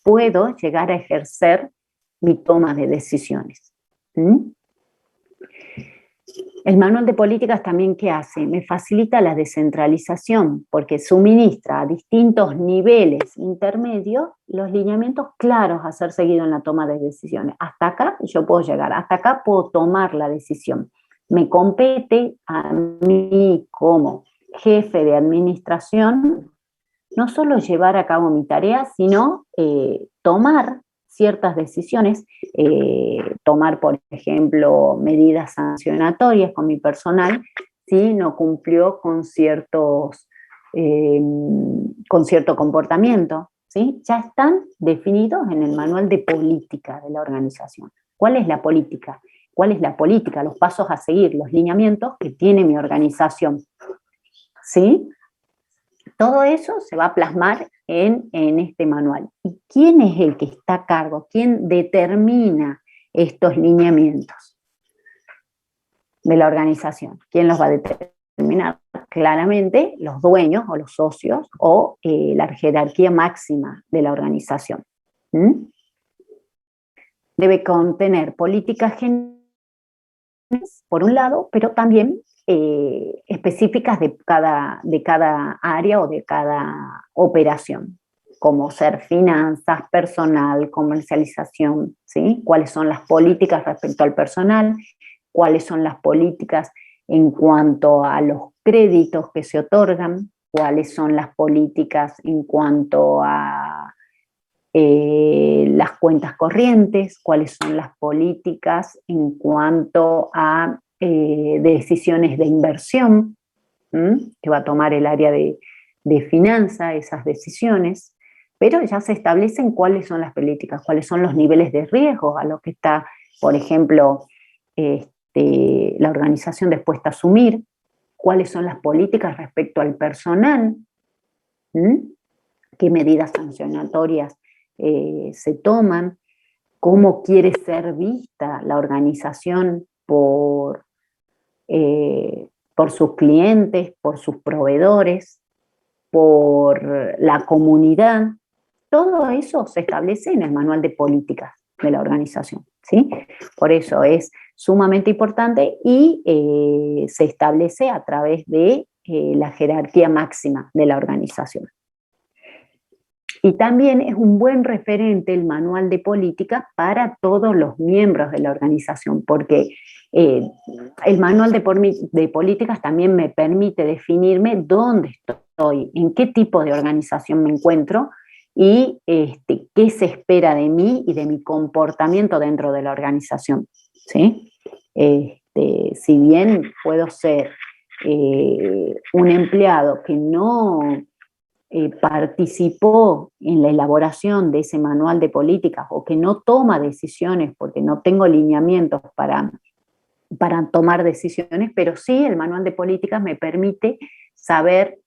puedo llegar a ejercer mi toma de decisiones. El manual de políticas también, ¿qué hace? Me facilita la descentralización, porque suministra a distintos niveles intermedios los lineamientos claros a ser seguidos en la toma de decisiones. Hasta acá yo puedo llegar, hasta acá puedo tomar la decisión. Me compete a mí como jefe de administración no solo llevar a cabo mi tarea, sino tomar ciertas decisiones, tomar, por ejemplo, medidas sancionatorias con mi personal si no cumplió con cierto comportamiento, ¿sí? Ya están definidos en el manual de política de la organización. ¿Cuál es la política? ¿Cuál es la política? Los pasos a seguir, los lineamientos que tiene mi organización, ¿sí? Todo eso se va a plasmar en este manual. ¿Y quién es el que está a cargo? ¿Quién determina estos lineamientos de la organización? ¿Quién los va a determinar? Claramente los dueños o los socios o la jerarquía máxima de la organización. Debe contener políticas generales, por un lado, pero también específicas de cada área o de cada operación, como ser finanzas, personal, comercialización, ¿sí? Cuáles son las políticas respecto al personal, cuáles son las políticas en cuanto a los créditos que se otorgan, cuáles son las políticas en cuanto a las cuentas corrientes, cuáles son las políticas en cuanto a decisiones de inversión, que va a tomar el área de finanzas, esas decisiones, pero ya se establecen cuáles son las políticas, cuáles son los niveles de riesgo a los que está, por ejemplo, la organización dispuesta a asumir, cuáles son las políticas respecto al personal, qué medidas sancionatorias se toman, cómo quiere ser vista la organización por sus clientes, por sus proveedores, por la comunidad. Todo eso se establece en el manual de políticas de la organización, ¿sí? Por eso es sumamente importante y se establece a través de la jerarquía máxima de la organización. Y también es un buen referente el manual de política para todos los miembros de la organización, porque el manual de políticas también me permite definirme dónde estoy, en qué tipo de organización me encuentro y qué se espera de mí y de mi comportamiento dentro de la organización, ¿sí? Si bien puedo ser un empleado que no participó en la elaboración de ese manual de políticas o que no toma decisiones porque no tengo lineamientos para tomar decisiones, pero sí el manual de políticas me permite saber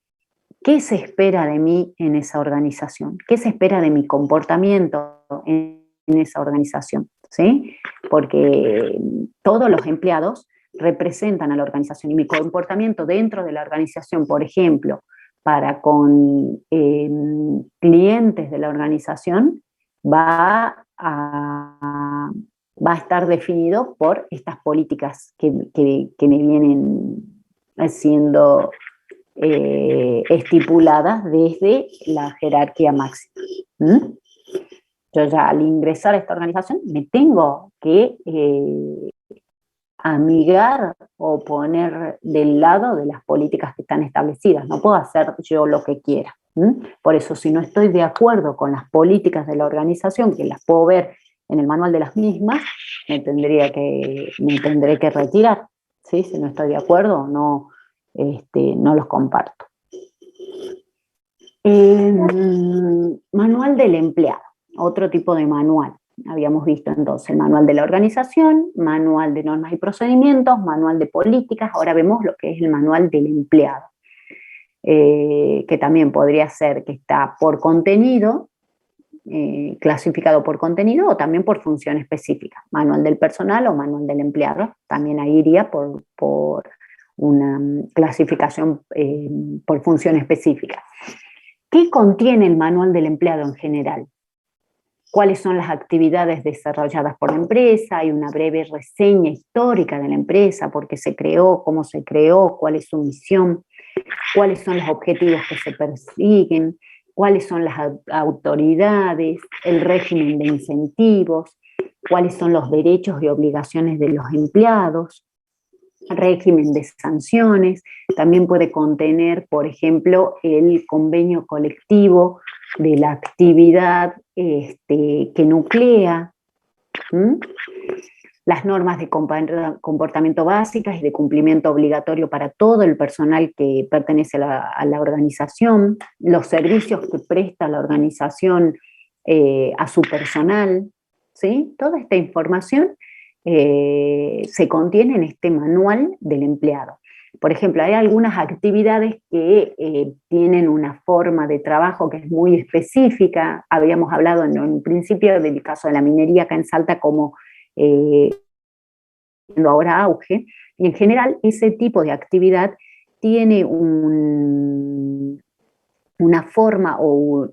qué se espera de mí en esa organización, qué se espera de mi comportamiento en esa organización, ¿sí? Porque todos los empleados representan a la organización y mi comportamiento dentro de la organización, por ejemplo, para con clientes de la organización, va a estar definido por estas políticas que me vienen siendo estipuladas desde la jerarquía máxima. ¿Mm? Yo ya al ingresar a esta organización me tengo que amigar o poner del lado de las políticas que están establecidas. No puedo hacer yo lo que quiera. Por eso, si no estoy de acuerdo con las políticas de la organización, que las puedo ver en el manual de las mismas, me tendré que retirar. ¿Sí? Si no estoy de acuerdo, no los comparto. Manual del empleado, otro tipo de manual. Habíamos visto entonces el manual de la organización, manual de normas y procedimientos, manual de políticas, ahora vemos lo que es el manual del empleado, que también podría ser que está por contenido, clasificado por contenido o también por función específica, manual del personal o manual del empleado, también ahí iría por una clasificación por función específica. ¿Qué contiene el manual del empleado en general? ¿Cuáles son las actividades desarrolladas por la empresa? Hay una breve reseña histórica de la empresa, por qué se creó, cómo se creó, cuál es su misión, cuáles son los objetivos que se persiguen, cuáles son las autoridades, el régimen de incentivos, cuáles son los derechos y obligaciones de los empleados, régimen de sanciones, también puede contener, por ejemplo, el convenio colectivo de la actividad que nuclea, las normas de comportamiento básicas y de cumplimiento obligatorio para todo el personal que pertenece a la organización, los servicios que presta la organización a su personal, ¿sí? Toda esta información se contiene en este manual del empleado. Por ejemplo, hay algunas actividades que tienen una forma de trabajo que es muy específica. Habíamos hablado en un principio del caso de la minería acá en Salta como ahora auge, y en general ese tipo de actividad tiene una forma o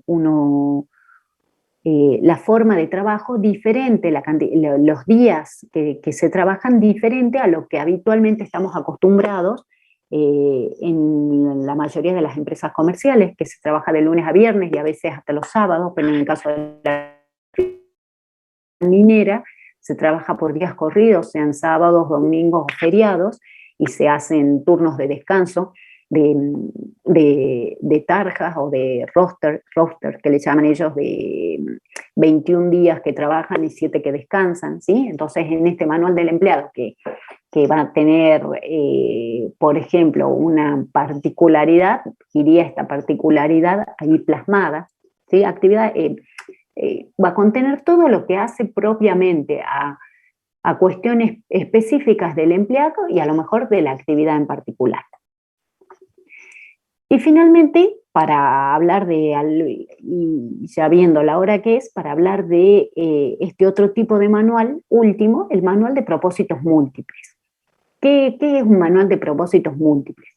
la forma de trabajo diferente, los días que se trabajan diferente a lo que habitualmente estamos acostumbrados en la mayoría de las empresas comerciales, que se trabaja de lunes a viernes y a veces hasta los sábados, pero en el caso de la minera se trabaja por días corridos, sean sábados, domingos o feriados, y se hacen turnos de descanso, de tarjas o de roster, que le llaman ellos, de 21 días que trabajan y 7 que descansan, ¿sí? Entonces, en este manual del empleado, que va a tener, por ejemplo, una particularidad, iría esta particularidad ahí plasmada, ¿sí? Actividad, va a contener todo lo que hace propiamente a cuestiones específicas del empleado y a lo mejor de la actividad en particular. Y finalmente, para hablar de, y ya viendo la hora que es, para hablar de este otro tipo de manual último, el manual de propósitos múltiples. ¿Qué es un manual de propósitos múltiples?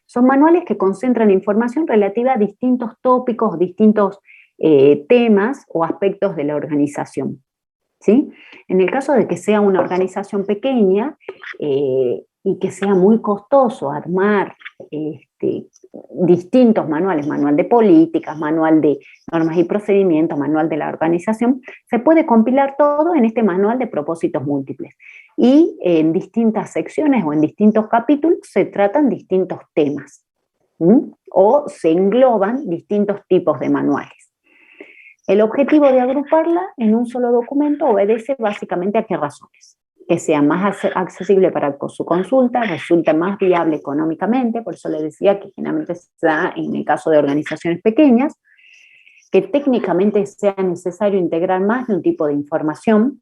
Son manuales que concentran información relativa a distintos tópicos, distintos temas o aspectos de la organización, ¿sí? En el caso de que sea una organización pequeña y que sea muy costoso armar distintos manuales, manual de políticas, manual de normas y procedimientos, manual de la organización, se puede compilar todo en este manual de propósitos múltiples. Y en distintas secciones o en distintos capítulos se tratan distintos temas, o se engloban distintos tipos de manuales. El objetivo de agruparla en un solo documento obedece básicamente a qué razones: que sea más accesible para su consulta, resulta más viable económicamente, por eso le decía que generalmente se da en el caso de organizaciones pequeñas, que técnicamente sea necesario integrar más de un tipo de información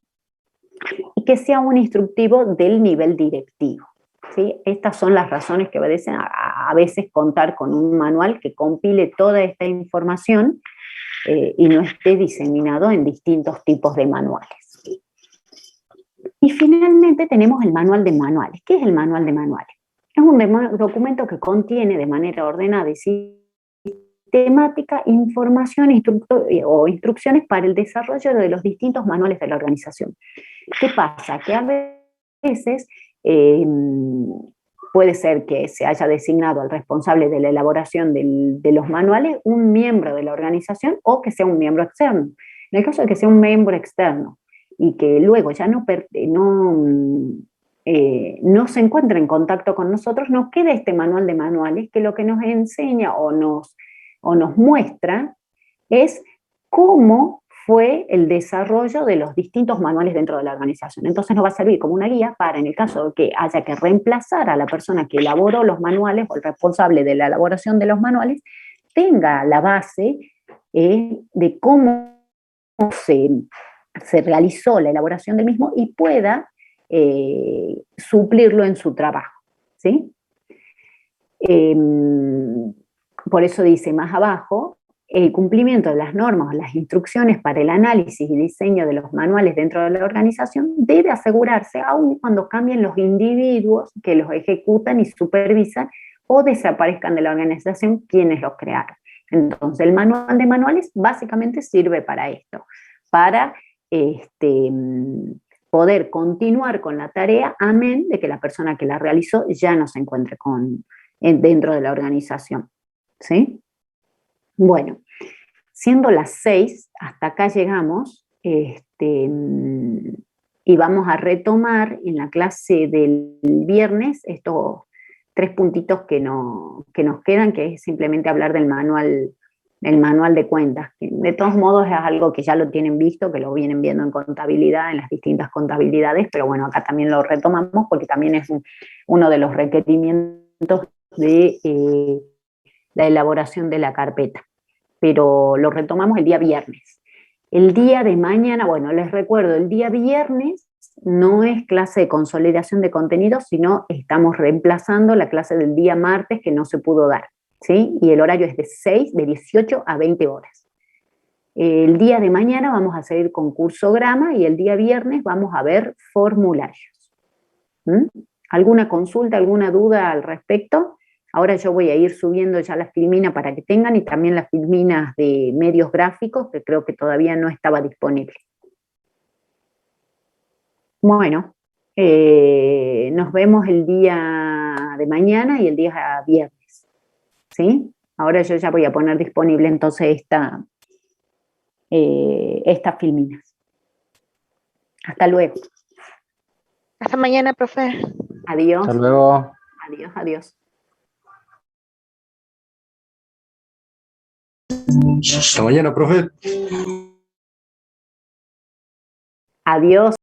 y que sea un instructivo del nivel directivo. ¿Sí? Estas son las razones que obedecen a veces contar con un manual que compile toda esta información y no esté diseminado en distintos tipos de manuales. Y finalmente tenemos el manual de manuales. ¿Qué es el manual de manuales? Es un documento que contiene de manera ordenada y sistemática información o instrucciones para el desarrollo de los distintos manuales de la organización. ¿Qué pasa? Que a veces puede ser que se haya designado al responsable de la elaboración de los manuales un miembro de la organización o que sea un miembro externo. En el caso de que sea un miembro externo y que luego ya no se encuentra en contacto con nosotros, nos queda este manual de manuales que lo que nos enseña o nos muestra es cómo fue el desarrollo de los distintos manuales dentro de la organización. Entonces nos va a servir como una guía para, en el caso de que haya que reemplazar a la persona que elaboró los manuales o el responsable de la elaboración de los manuales, tenga la base de cómo se realizó la elaboración del mismo y pueda suplirlo en su trabajo, ¿sí? Por eso dice más abajo, el cumplimiento de las normas, las instrucciones para el análisis y diseño de los manuales dentro de la organización debe asegurarse, aun cuando cambien los individuos que los ejecutan y supervisan o desaparezcan de la organización quienes los crearon. Entonces, el manual de manuales básicamente sirve para esto, para poder continuar con la tarea, amén de que la persona que la realizó ya no se encuentre dentro de la organización, ¿sí? Bueno, siendo las 6, hasta acá llegamos, y vamos a retomar en la clase del viernes estos 3 puntitos que nos quedan, que es simplemente hablar del manual de cuentas. De todos modos es algo que ya lo tienen visto, que lo vienen viendo en contabilidad, en las distintas contabilidades, pero bueno, acá también lo retomamos porque también es uno de los requerimientos de la elaboración de la carpeta. Pero lo retomamos el día viernes. El día de mañana, bueno, les recuerdo, el día viernes no es clase de consolidación de contenidos, sino estamos reemplazando la clase del día martes que no se pudo dar, ¿sí? Y el horario es de 18 a 20 horas. El día de mañana vamos a seguir con cursograma y el día viernes vamos a ver formularios. ¿Alguna consulta, alguna duda al respecto? Ahora yo voy a ir subiendo ya las filminas para que tengan y también las filminas de medios gráficos, que creo que todavía no estaba disponible. Bueno, nos vemos el día de mañana y el día viernes, ¿sí? Ahora yo ya voy a poner disponible entonces estas filminas. Hasta luego. Hasta mañana, profe. Adiós. Hasta luego. Adiós, adiós. Hasta mañana, profe. Adiós.